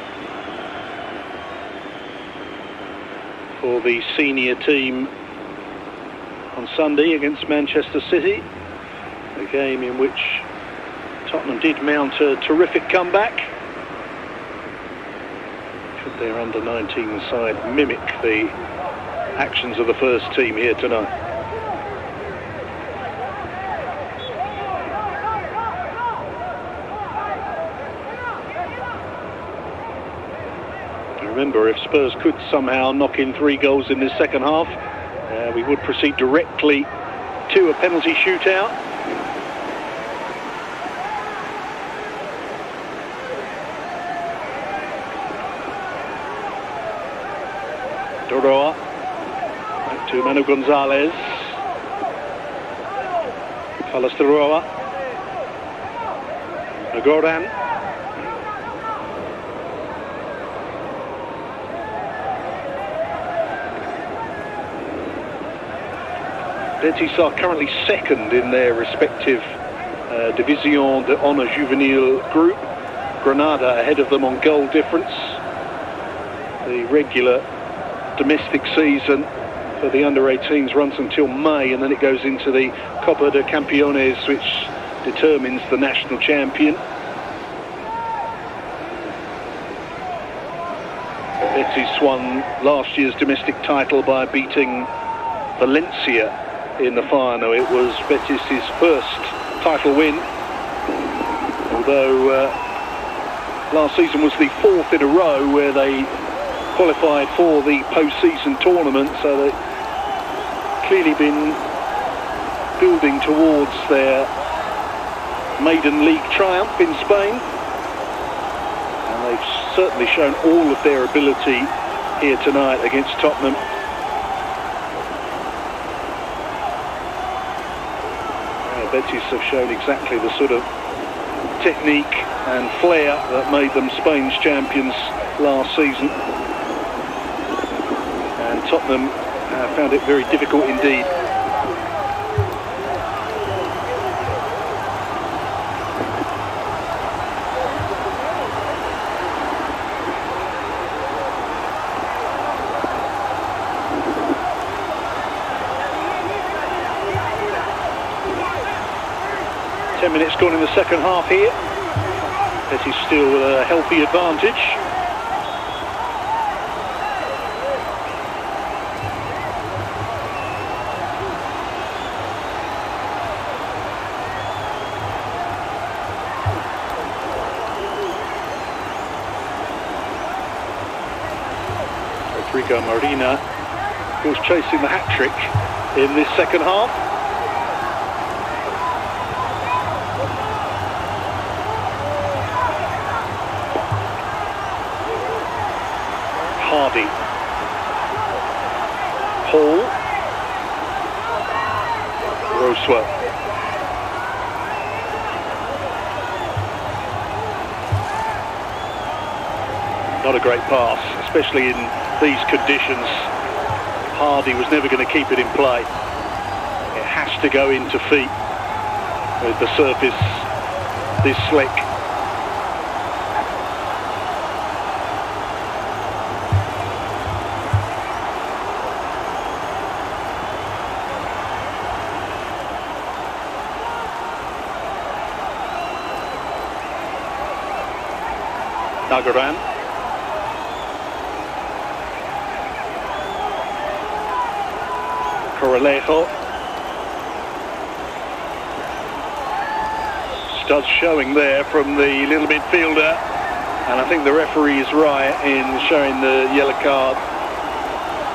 for the senior team on Sunday against Manchester City, a game in which Tottenham did mount a terrific comeback. Should their under-19 side mimic the actions of the first team here tonight? Remember, if Spurs could somehow knock in 3 goals in this second half, we would proceed directly to a penalty shootout. Doroa, back to Manu Gonzalez. Carlos Doroa. Nagoran. Betis are currently second in their respective Division d'Honneur Juvenile group. Granada ahead of them on goal difference. The regular domestic season for the under-18s runs until May, and then it goes into the Copa de Campeones, which determines the national champion. Betis won last year's domestic title by beating Valencia in the final. It was Betis' first title win, although last season was the fourth in a row where they qualified for the post-season tournament, so they've clearly been building towards their maiden league triumph in Spain, and they've certainly shown all of their ability here tonight against Tottenham. Betis have shown exactly the sort of technique and flair that made them Spain's champions last season, and Tottenham found it very difficult indeed. Minutes gone in the second half here. Betis still with a healthy advantage. Rodrigo Marina, of course, chasing the hat-trick in this second half. Hardy, Hall, Rosewell. Not a great pass, especially in these conditions. Hardy was never going to keep it in play. It has to go into feet with the surface this slick. Nagaran. Corralejo. Studs showing there from the little midfielder, and I think the referee is right in showing the yellow card.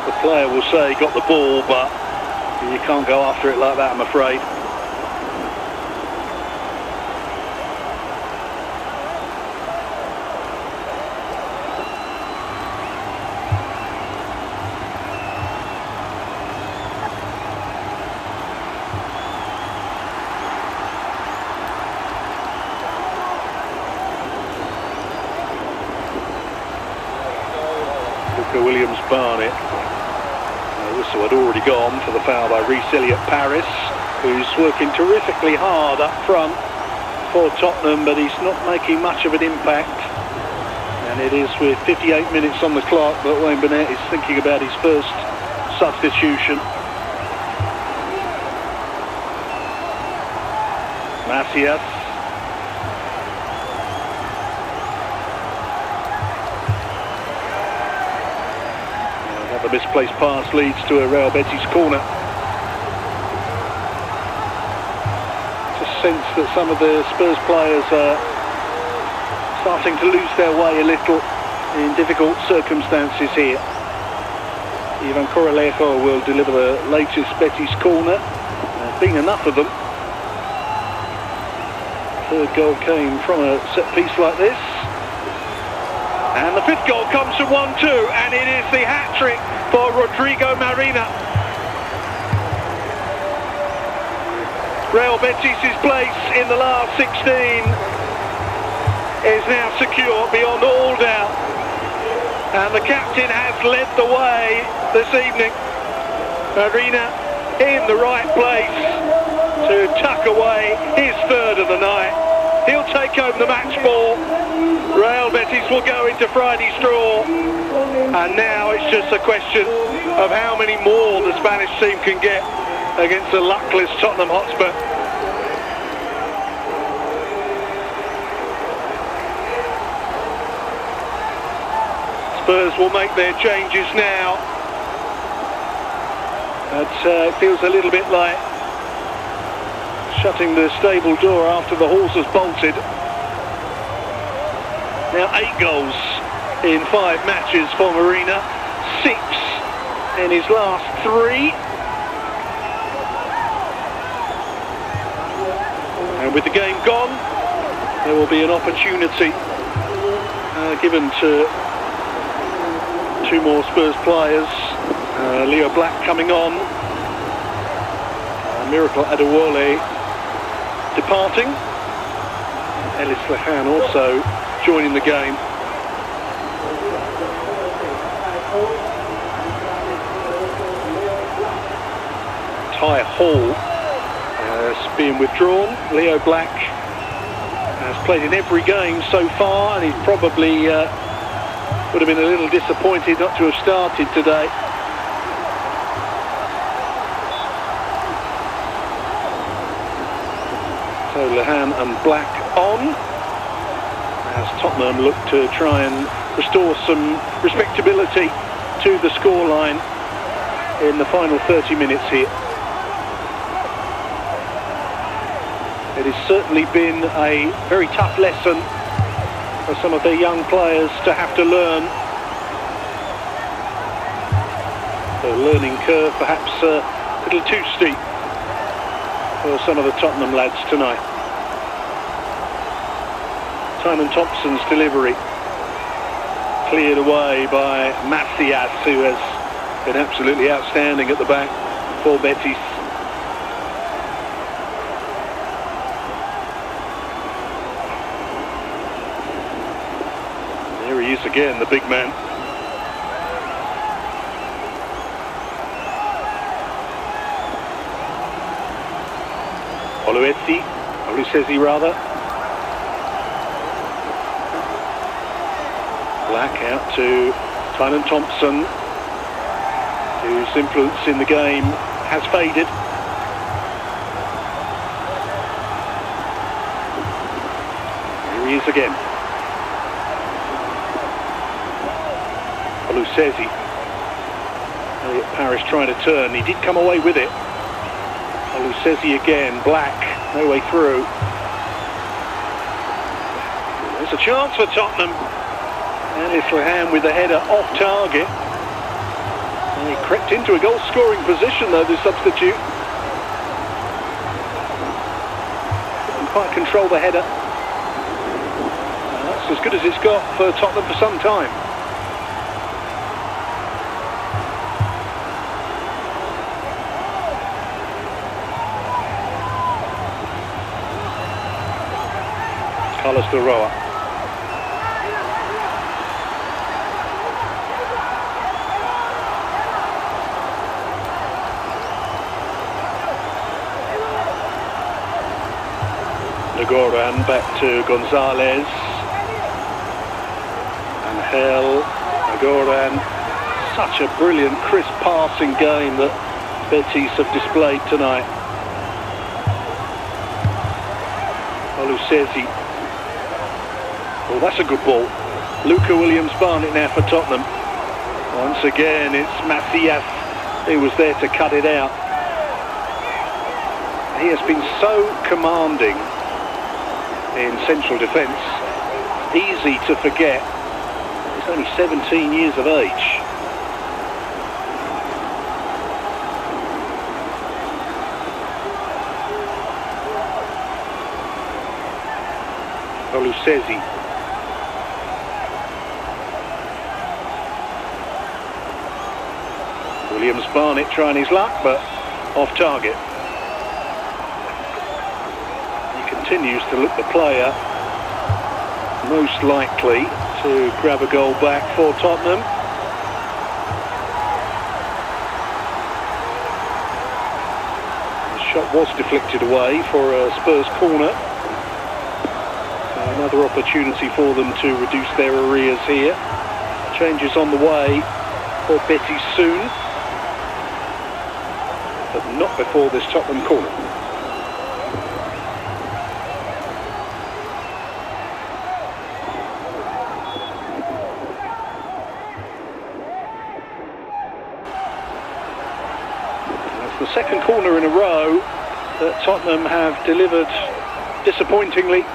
The player will say got the ball, but you can't go after it like that, I'm afraid. Williams Barnett. The whistle had already gone for the foul by Reece Elliott-Paris, who's working terrifically hard up front for Tottenham, but he's not making much of an impact. And it is with 58 minutes on the clock that Wayne Burnett is thinking about his first substitution. Macias. The misplaced pass leads to a Real Betis corner. Just sense that some of the Spurs players are starting to lose their way a little in difficult circumstances here. Ivan Corralejo will deliver the latest Betis corner. There's been enough of them. Third goal came from a set piece like this. And the fifth goal comes from 1-2, and it is the hat-trick for Rodrigo Marina. Real Betis' place in the last 16 is now secure beyond all doubt. And the captain has led the way this evening. Marina in the right place to tuck away his third of the night. He'll take home the match ball. Real Betis will go into Friday's draw, and now it's just a question of how many more the Spanish team can get against a luckless Tottenham Hotspur. Spurs will make their changes now. It feels a little bit like shutting the stable door after the horse has bolted. Now 8 goals in 5 matches for Marina, 6 in his last 3. And with the game gone, there will be an opportunity given to 2 more Spurs players. Leo Black coming on. Miracle Adewale departing. Ellis Lehan also joining the game. Ty Hall has been withdrawn. Leo Black has played in every game so far, and he's probably would have been a little disappointed not to have started today. So Lehan and Black on, as Tottenham look to try and restore some respectability to the scoreline in the final 30 minutes here. It has certainly been a very tough lesson for some of their young players to have to learn. The learning curve perhaps a little too steep for some of the Tottenham lads tonight. Simon Thompson's delivery cleared away by Macias, who has been absolutely outstanding at the back for Betis. There he is again, the big man. Olucezi rather. Black out to Simon Thompson, whose influence in the game has faded. Here he is again. Olucezi. Elliot Parish trying to turn. He did come away with it. Olucezi again. Black, no way through. There's a chance for Tottenham. And it's Lehan with the header off target. And he crept into a goal-scoring position though, the substitute. Couldn't quite control the header. And that's as good as it's got for Tottenham for some time. Carlos de Roa. Nagoran back to Gonzalez. Angel, Nagoran. Such a brilliant, crisp passing game that Betis have displayed tonight. Olucezi. Oh, that's a good ball. Luca Williams-Barnett now for Tottenham. Once again, it's Macias who was there to cut it out. He has been so commanding in central defence. Easy to forget. He's only 17 years of age. Olucezi. Williams-Barnett trying his luck, but off target. He continues to look the player most likely to grab a goal back for Tottenham. The shot was deflected away for a Spurs corner. So Another opportunity for them to reduce their arrears here. Changes on the way for Betis soon, but not before this Tottenham corner. That's the second corner in a row that Tottenham have delivered disappointingly.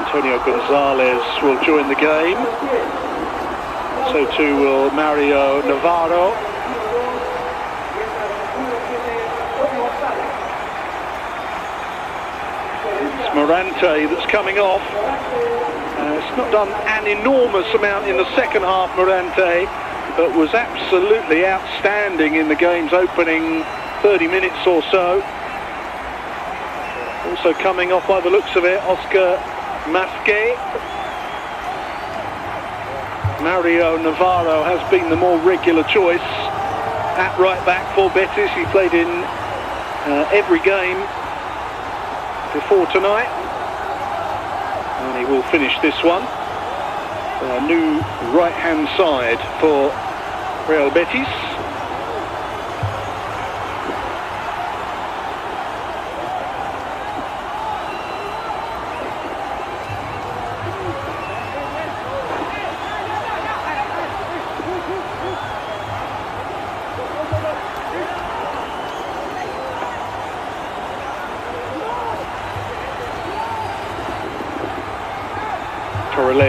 Antonio Gonzalez will join the game. So too will Mario Navarro. It's Morante that's coming off. It's not done an enormous amount in the second half, Morante, but was absolutely outstanding in the game's opening 30 minutes or so. Also coming off by the looks of it, Oscar Masqué. Mario Navarro has been the more regular choice at right back for Betis. He played in every game before tonight, and he will finish this one. A new right hand side for Real Betis.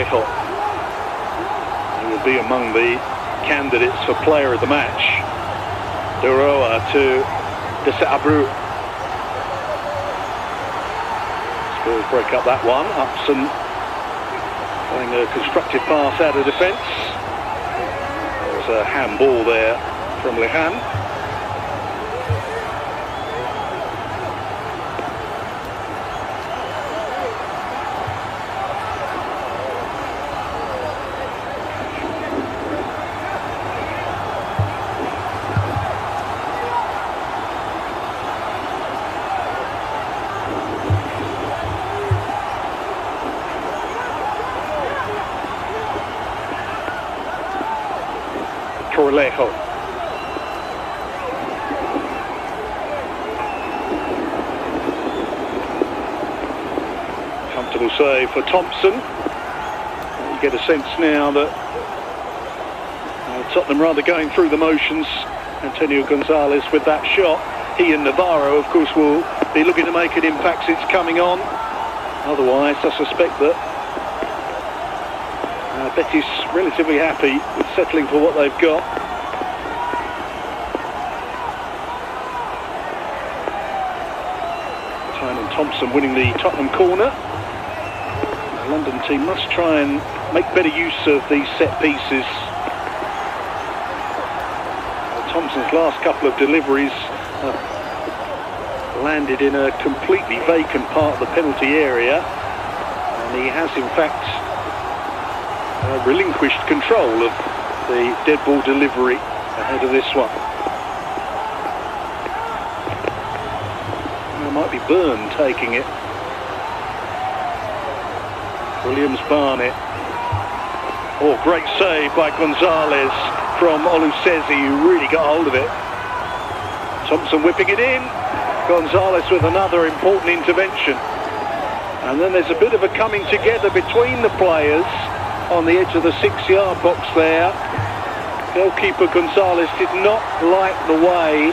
He will be among the candidates for player of the match. Duroa to Desabrou. Spurs break up that one. Upson playing a constructive pass out of defence. There's a handball there from Lehan. Corlejo. Comfortable save for Thompson. You get a sense now that Tottenham rather going through the motions. Antonio Gonzalez with that shot. He and Navarro, of course, will be looking to make an impact since coming on. Otherwise, I suspect that Betis relatively happy with settling for what they've got. And Thompson winning the Tottenham corner. The London team must try and make better use of these set pieces. Thompson's last couple of deliveries landed in a completely vacant part of the penalty area, and he has in fact relinquished control of the dead ball delivery ahead of this one. It might be Byrne taking it. Williams-Barnett. Oh, great save by Gonzalez from Oluseyi, who really got hold of it. Thompson whipping it in. Gonzalez with another important intervention. And then there's a bit of a coming together between the players on the edge of the 6-yard box there. Goalkeeper Gonzalez did not like the way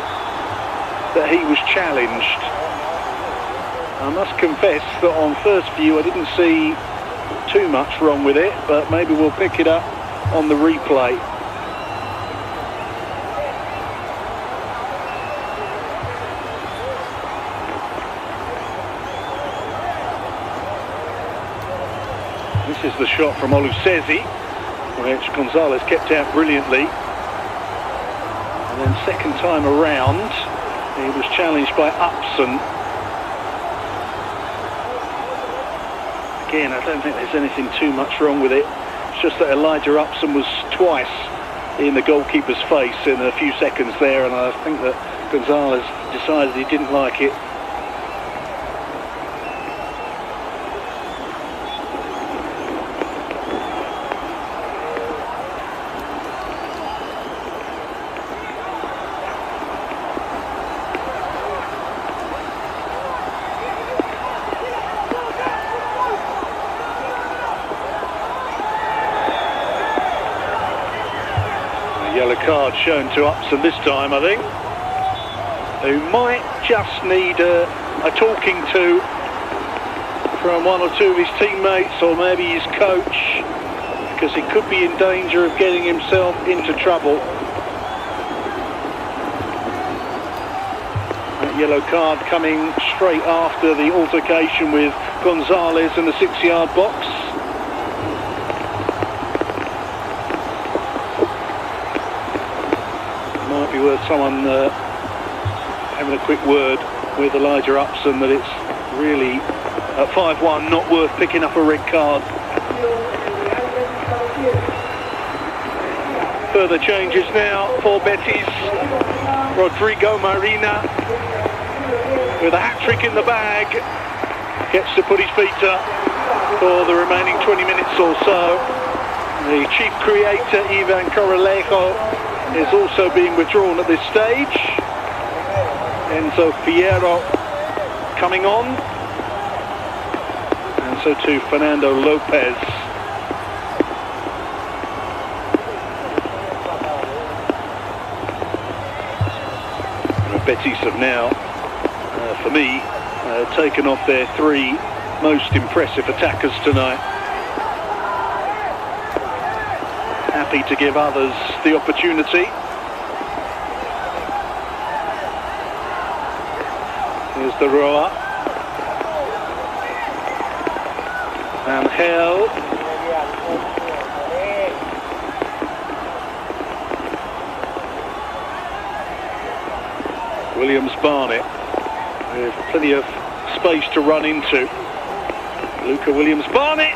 that he was challenged. I must confess that on first view I didn't see too much wrong with it, but maybe we'll pick it up on the replay. This is the shot from Oluseyi, which Gonzalez kept out brilliantly. And then second time around, he was challenged by Upson. Again, I don't think there's anything too much wrong with it. It's just that Elijah Upson was twice in the goalkeeper's face in a few seconds there, and I think that Gonzalez decided he didn't like it. Yellow card shown to Upson this time, I think, who might just need a talking to from one or two of his teammates, or maybe his coach, because he could be in danger of getting himself into trouble. That yellow card coming straight after the altercation with Gonzalez in the 6-yard box. Might be worth someone having a quick word with Elijah Upson that it's really at 5-1 not worth picking up a red card. Further changes now for Betis. Rodrigo Marina with a hat-trick in the bag gets to put his feet up for the remaining 20 minutes or so. The chief creator Ivan Corralejo is also being withdrawn at this stage. Enzo Fierro coming on, and so too Fernando Lopez. Betis have now, for me, taken off their three most impressive attackers tonight. Happy to give others the opportunity. Here's the rower. Angel. Williams-Barnett with plenty of space to run into. Luca Williams-Barnett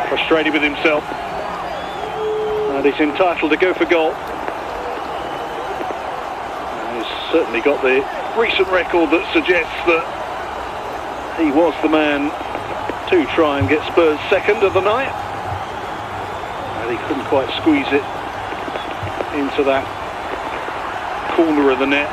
frustrated with himself, and he's entitled to go for goal. And he's certainly got the recent record that suggests that he was the man to try and get Spurs second of the night, and he couldn't quite squeeze it into that corner of the net.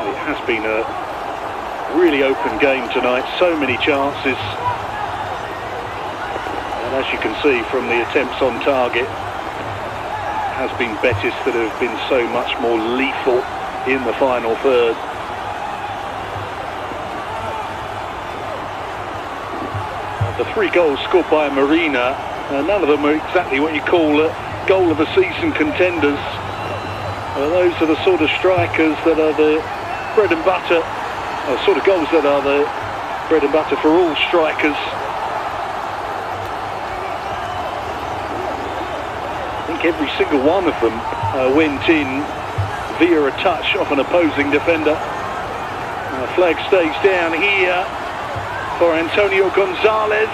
It has been a really open game tonight, so many chances, and as you can see from the attempts on target, it has been Betis that have been so much more lethal in the final third. The 3 goals scored by Marina, none of them are exactly what you call a goal of a season contenders. Those are the sort of strikers that are the bread and butter, sort of goals that are the bread and butter for all strikers. I think every single one of them went in via a touch of an opposing defender. The flag stays down here for Antonio Gonzalez,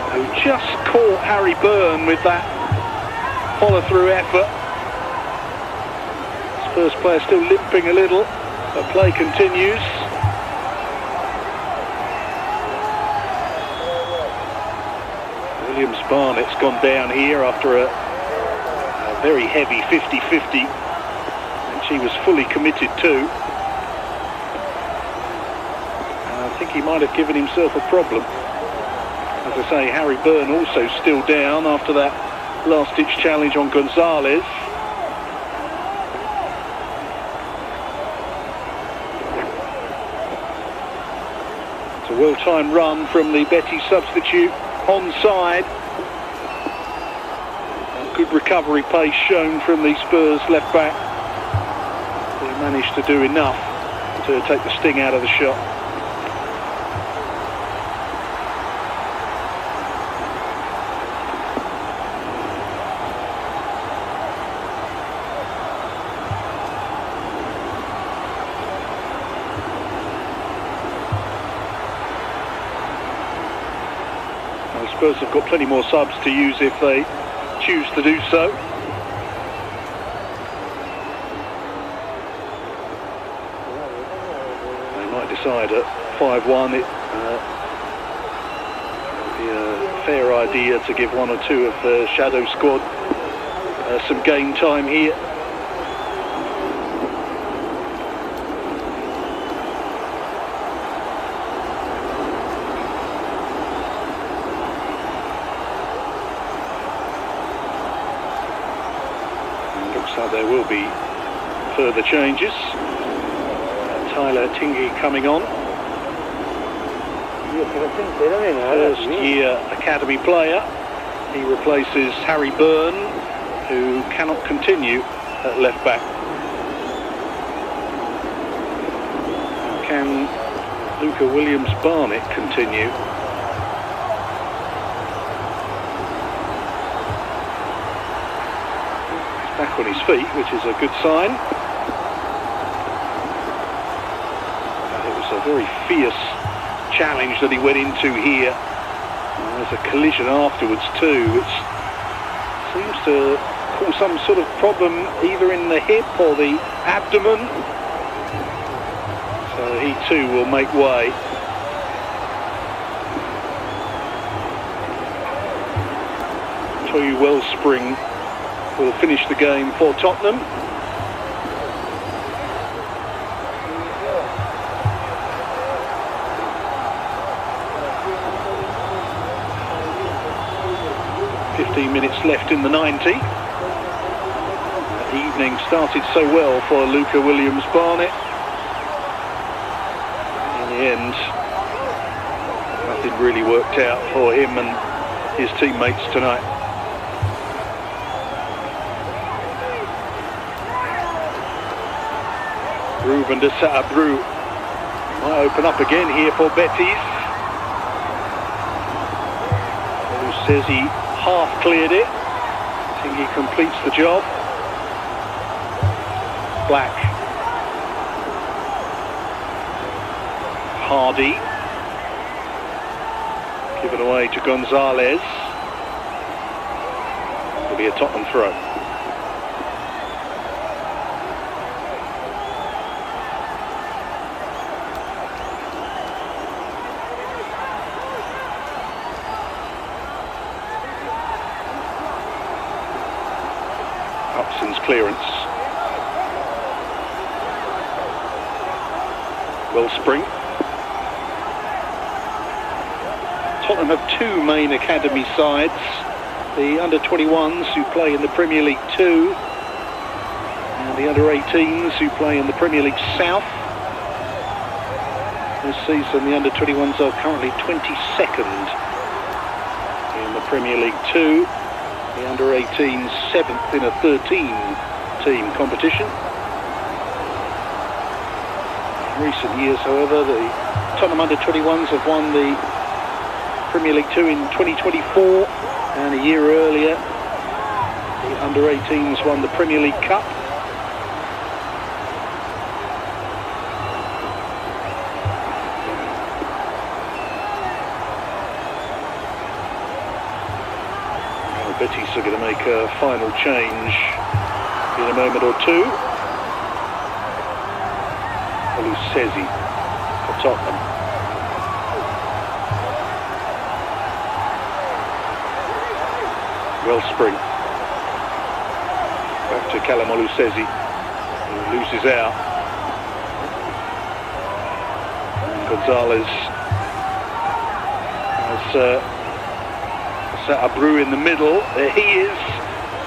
who just caught Harry Byrne with that follow-through effort. Spurs player still limping a little, but play continues. Williams-Barnett's gone down here after a very heavy 50-50, and she was fully committed too. And I think he might have given himself a problem. As I say, Harry Byrne also still down after that last-ditch challenge on Gonzalez. It's a well-timed run from the Betis substitute, onside. Good recovery pace shown from the Spurs left back. They managed to do enough to take the sting out of the shot. Spurs have got plenty more subs to use if they choose to do so. They might decide at 5-1 it would be a fair idea to give one or two of the shadow squad some game time here. So there will be further changes. Tyler Tingey coming on. First year academy player. He replaces Harry Byrne, who cannot continue at left back. Can Luca Williams-Barnett continue? Back on his feet, which is a good sign. It was a very fierce challenge that he went into here. And there's a collision afterwards too, which seems to cause some sort of problem either in the hip or the abdomen. So he too will make way. Toyu Wellspring will finish the game for Tottenham. Minutes left in the 90. The evening started so well for Luca Williams-Barnett. In the end, nothing really worked out for him and his teammates tonight. Ruben de Saabrou might open up again here for Betis. Who says he half cleared it. I think he completes the job. Black. Hardy. Given away to Gonzalez. It'll be a Tottenham throw. Clearance. Wellspring. Tottenham have two main academy sides. The under-21s who play in the Premier League 2 and the under-18s who play in the Premier League South. This season the under-21s are currently 22nd in the Premier League 2. The under-18s 7th in a 13-team competition. In recent years, however, the Tottenham under-21s have won the Premier League 2 in 2024, and a year earlier, the under-18s won the Premier League Cup. Betis are going to make a final change in a moment or two. Oluseyi for Tottenham. Wellspring. Back to Callum Oluseyi, who loses out. And Gonzalez has Saabrou in the middle. There he is,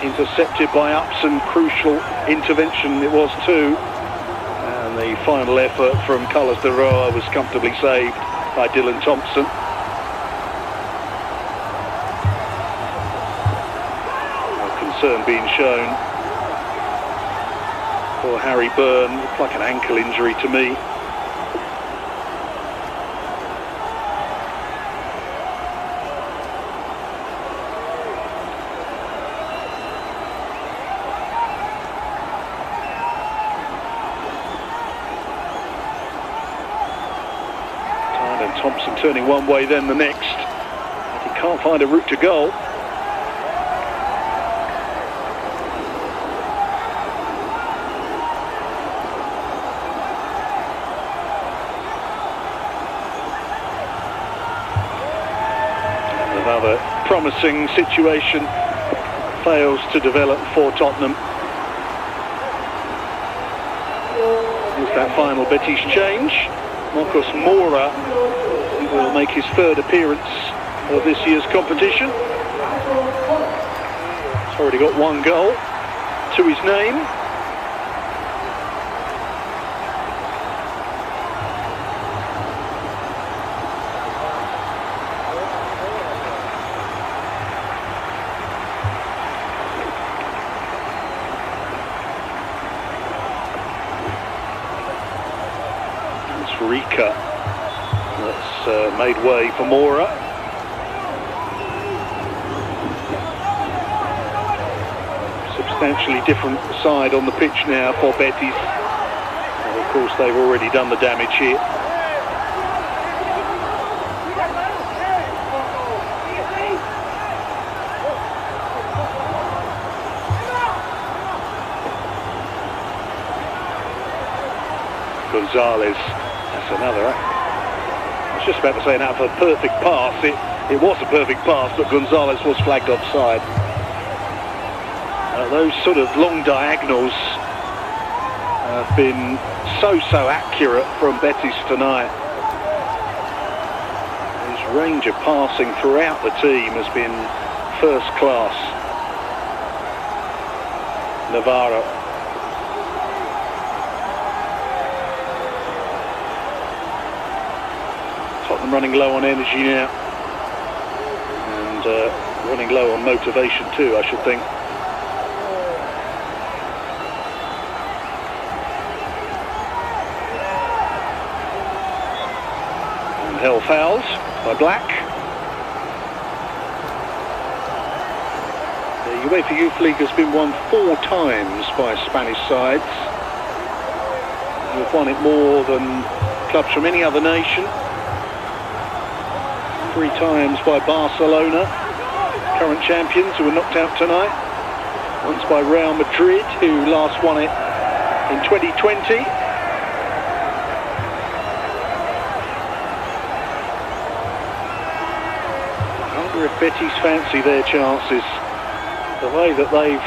intercepted by Upson. Crucial intervention it was too. And the final effort from Carlos de Roa was comfortably saved by Dylan Thompson. Concern being shown for Harry Byrne. Looks like an ankle injury to me. Thompson turning one way, then the next. He can't find a route to goal. Another promising situation fails to develop for Tottenham. Here's that final Betis change. Marcos Moura will make his third appearance of this year's competition. He's already got one goal to his name. Rika that's made way for Moura. Substantially different side on the pitch now for Betis. And of course they've already done the damage here. Gonzalez. That's another. I was just about to say now for a perfect pass. It was a perfect pass, but Gonzalez was flagged offside. Those sort of long diagonals have been so accurate from Betis tonight. His range of passing throughout the team has been first class. Navarro. Tottenham running low on energy now, and running low on motivation too, I should think. And held fouls by Black. The UEFA Youth League has been won 4 times by Spanish sides. They've won it more than clubs from any other nation. 3 times by Barcelona, current champions, who were knocked out tonight. Once by Real Madrid, who last won it in 2020. I wonder if Betis fancy their chances. The way that they've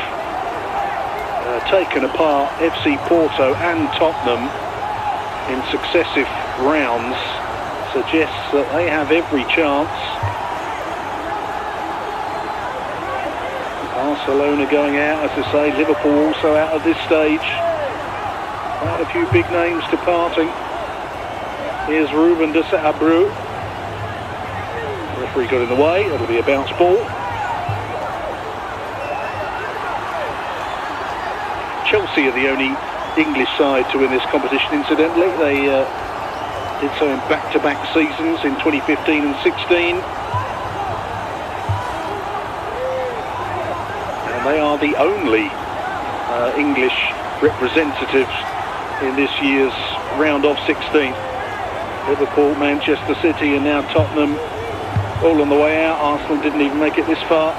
taken apart FC Porto and Tottenham in successive rounds suggests that they have every chance. Barcelona going out, as I say, Liverpool also out at this stage. Quite a few big names departing. Here's Ruben de Saabru. The referee got in the way, it'll be a bounce ball. Chelsea are the only English side to win this competition, incidentally. They did so in back-to-back seasons in 2015 and 16. And they are the only English representatives in this year's round of 16. Liverpool, Manchester City and now Tottenham all on the way out. Arsenal didn't even make it this far.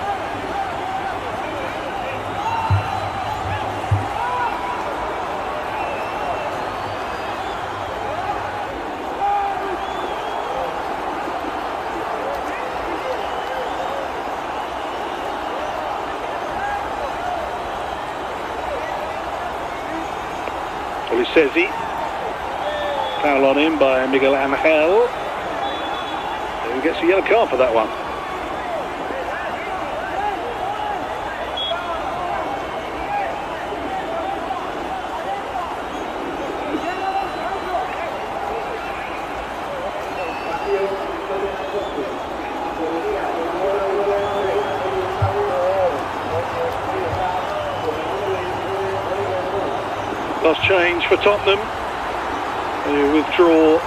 Lucchesi, foul on him by Miguel Angel, who gets a yellow card for that one. Last change for Tottenham, who withdraw.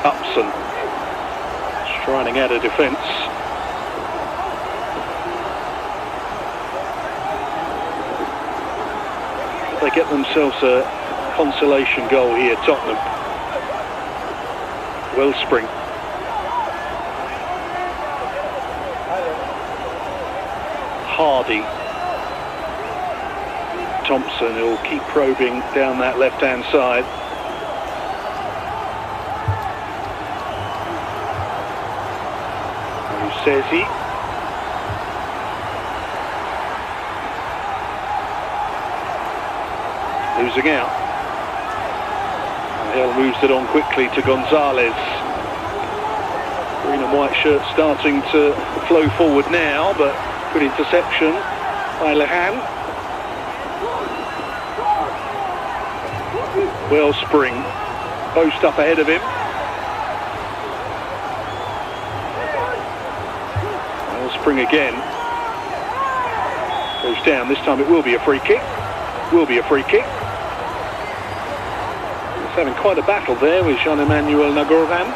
Upson striding out of defence. They get themselves a consolation goal here, Tottenham. Wellspring. Hardy. Thompson, who'll keep probing down that left-hand side. Sezi. Losing out. And Hill moves it on quickly to Gonzalez. Green and white shirt starting to flow forward now, but good interception by Lehan. Wellspring, post up ahead of him. Wellspring again. Goes down, this time it will be a free kick. Will be a free kick. He's having quite a battle there with Jean-Emmanuel Nagorvan.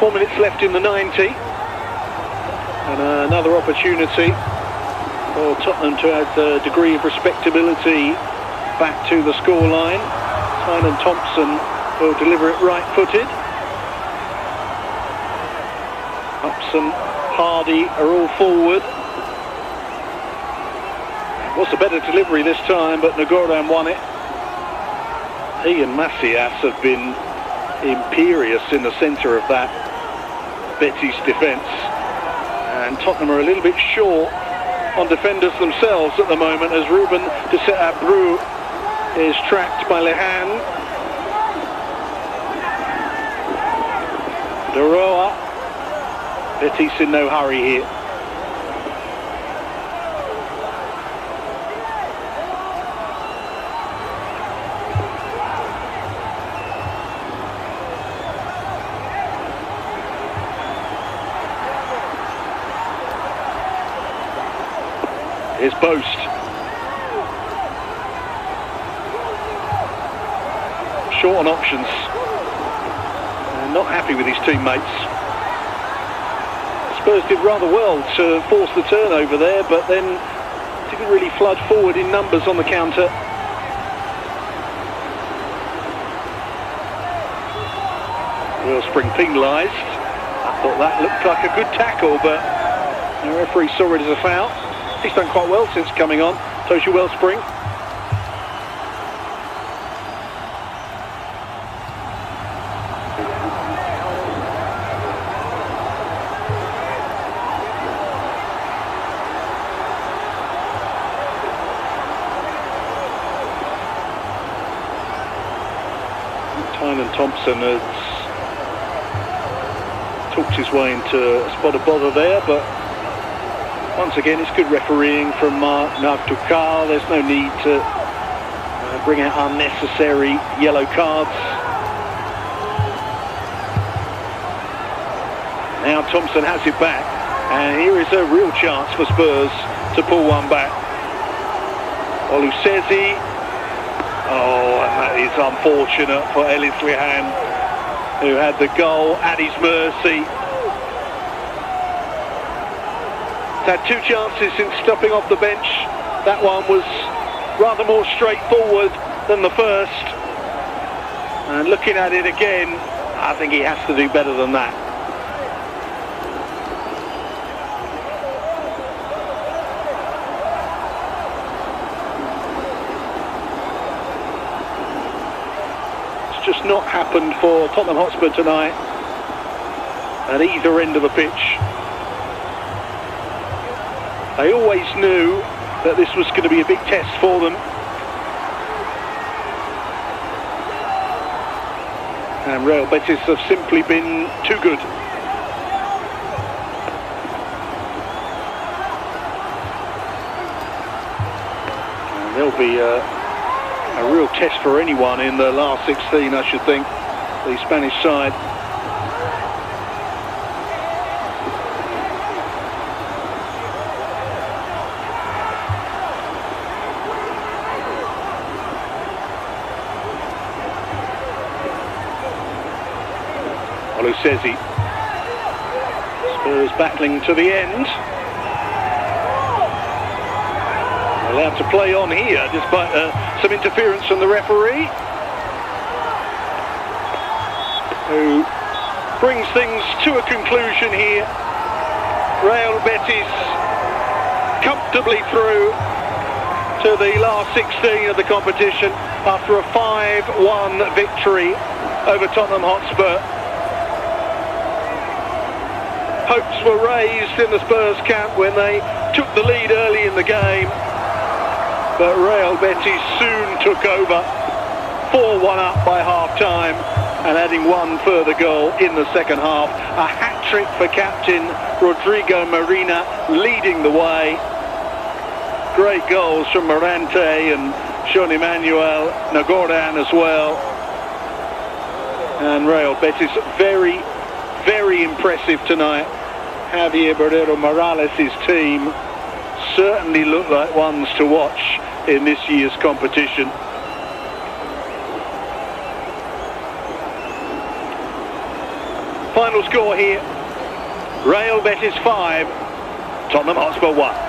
4 minutes left in the 90. And another opportunity for Tottenham to add a degree of respectability back to the scoreline. Tynan Thompson will deliver it right-footed. Upson, Hardy are all forward. It was a better delivery this time, but Nagordan won it. He and Macias have been imperious in the centre of that Betis defence. And Tottenham are a little bit short on defenders themselves at the moment, as Ruben de Saint-Abreu is tracked by Lehan. Doroa. Betis in no hurry here. Here's Boast. Short on options. And not happy with his teammates. Spurs did rather well to force the turnover there, but then didn't really flood forward in numbers on the counter. Wellspring penalised. I thought that looked like a good tackle, but the referee saw it as a foul. He's done quite well since coming on, Toshi Wellspring. Tynan Thompson has talked his way into a spot of bother there, but once again, it's good refereeing from Mark Navtukal. There's no need to bring out unnecessary yellow cards. Now Thompson has it back, and here is a real chance for Spurs to pull one back. Olusezi. Oh, and that is unfortunate for Ellis Lehan, who had the goal at his mercy. Had two chances since stepping off the bench. That one was rather more straightforward than the first. And looking at it again, I think he has to do better than that. It's just not happened for Tottenham Hotspur tonight at either end of the pitch. They always knew that this was going to be a big test for them. And Real Betis have simply been too good. And there'll be a real test for anyone in the last 16, I should think, the Spanish side. Oluseyi. Spurs battling to the end. Allowed to play on here despite some interference from the referee, who brings things to a conclusion here. Real Betis comfortably through to the last 16 of the competition after a 5-1 victory over Tottenham Hotspur. Hopes were raised in the Spurs camp when they took the lead early in the game, but Real Betis soon took over, 4-1 up by half-time, and adding one further goal in the second half. A hat-trick for captain Rodrigo Marina, leading the way. Great goals from Morante and Joan Emmanuel Nagordan as well. And Real Betis very, very impressive tonight. Javier Barrero Morales' team certainly look like ones to watch in this year's competition. Final score here: Real Betis 5, Tottenham Hotspur 1.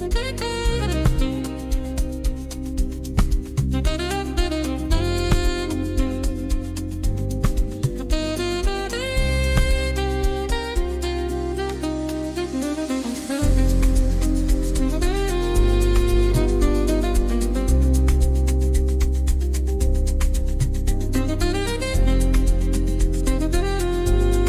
Tottenham.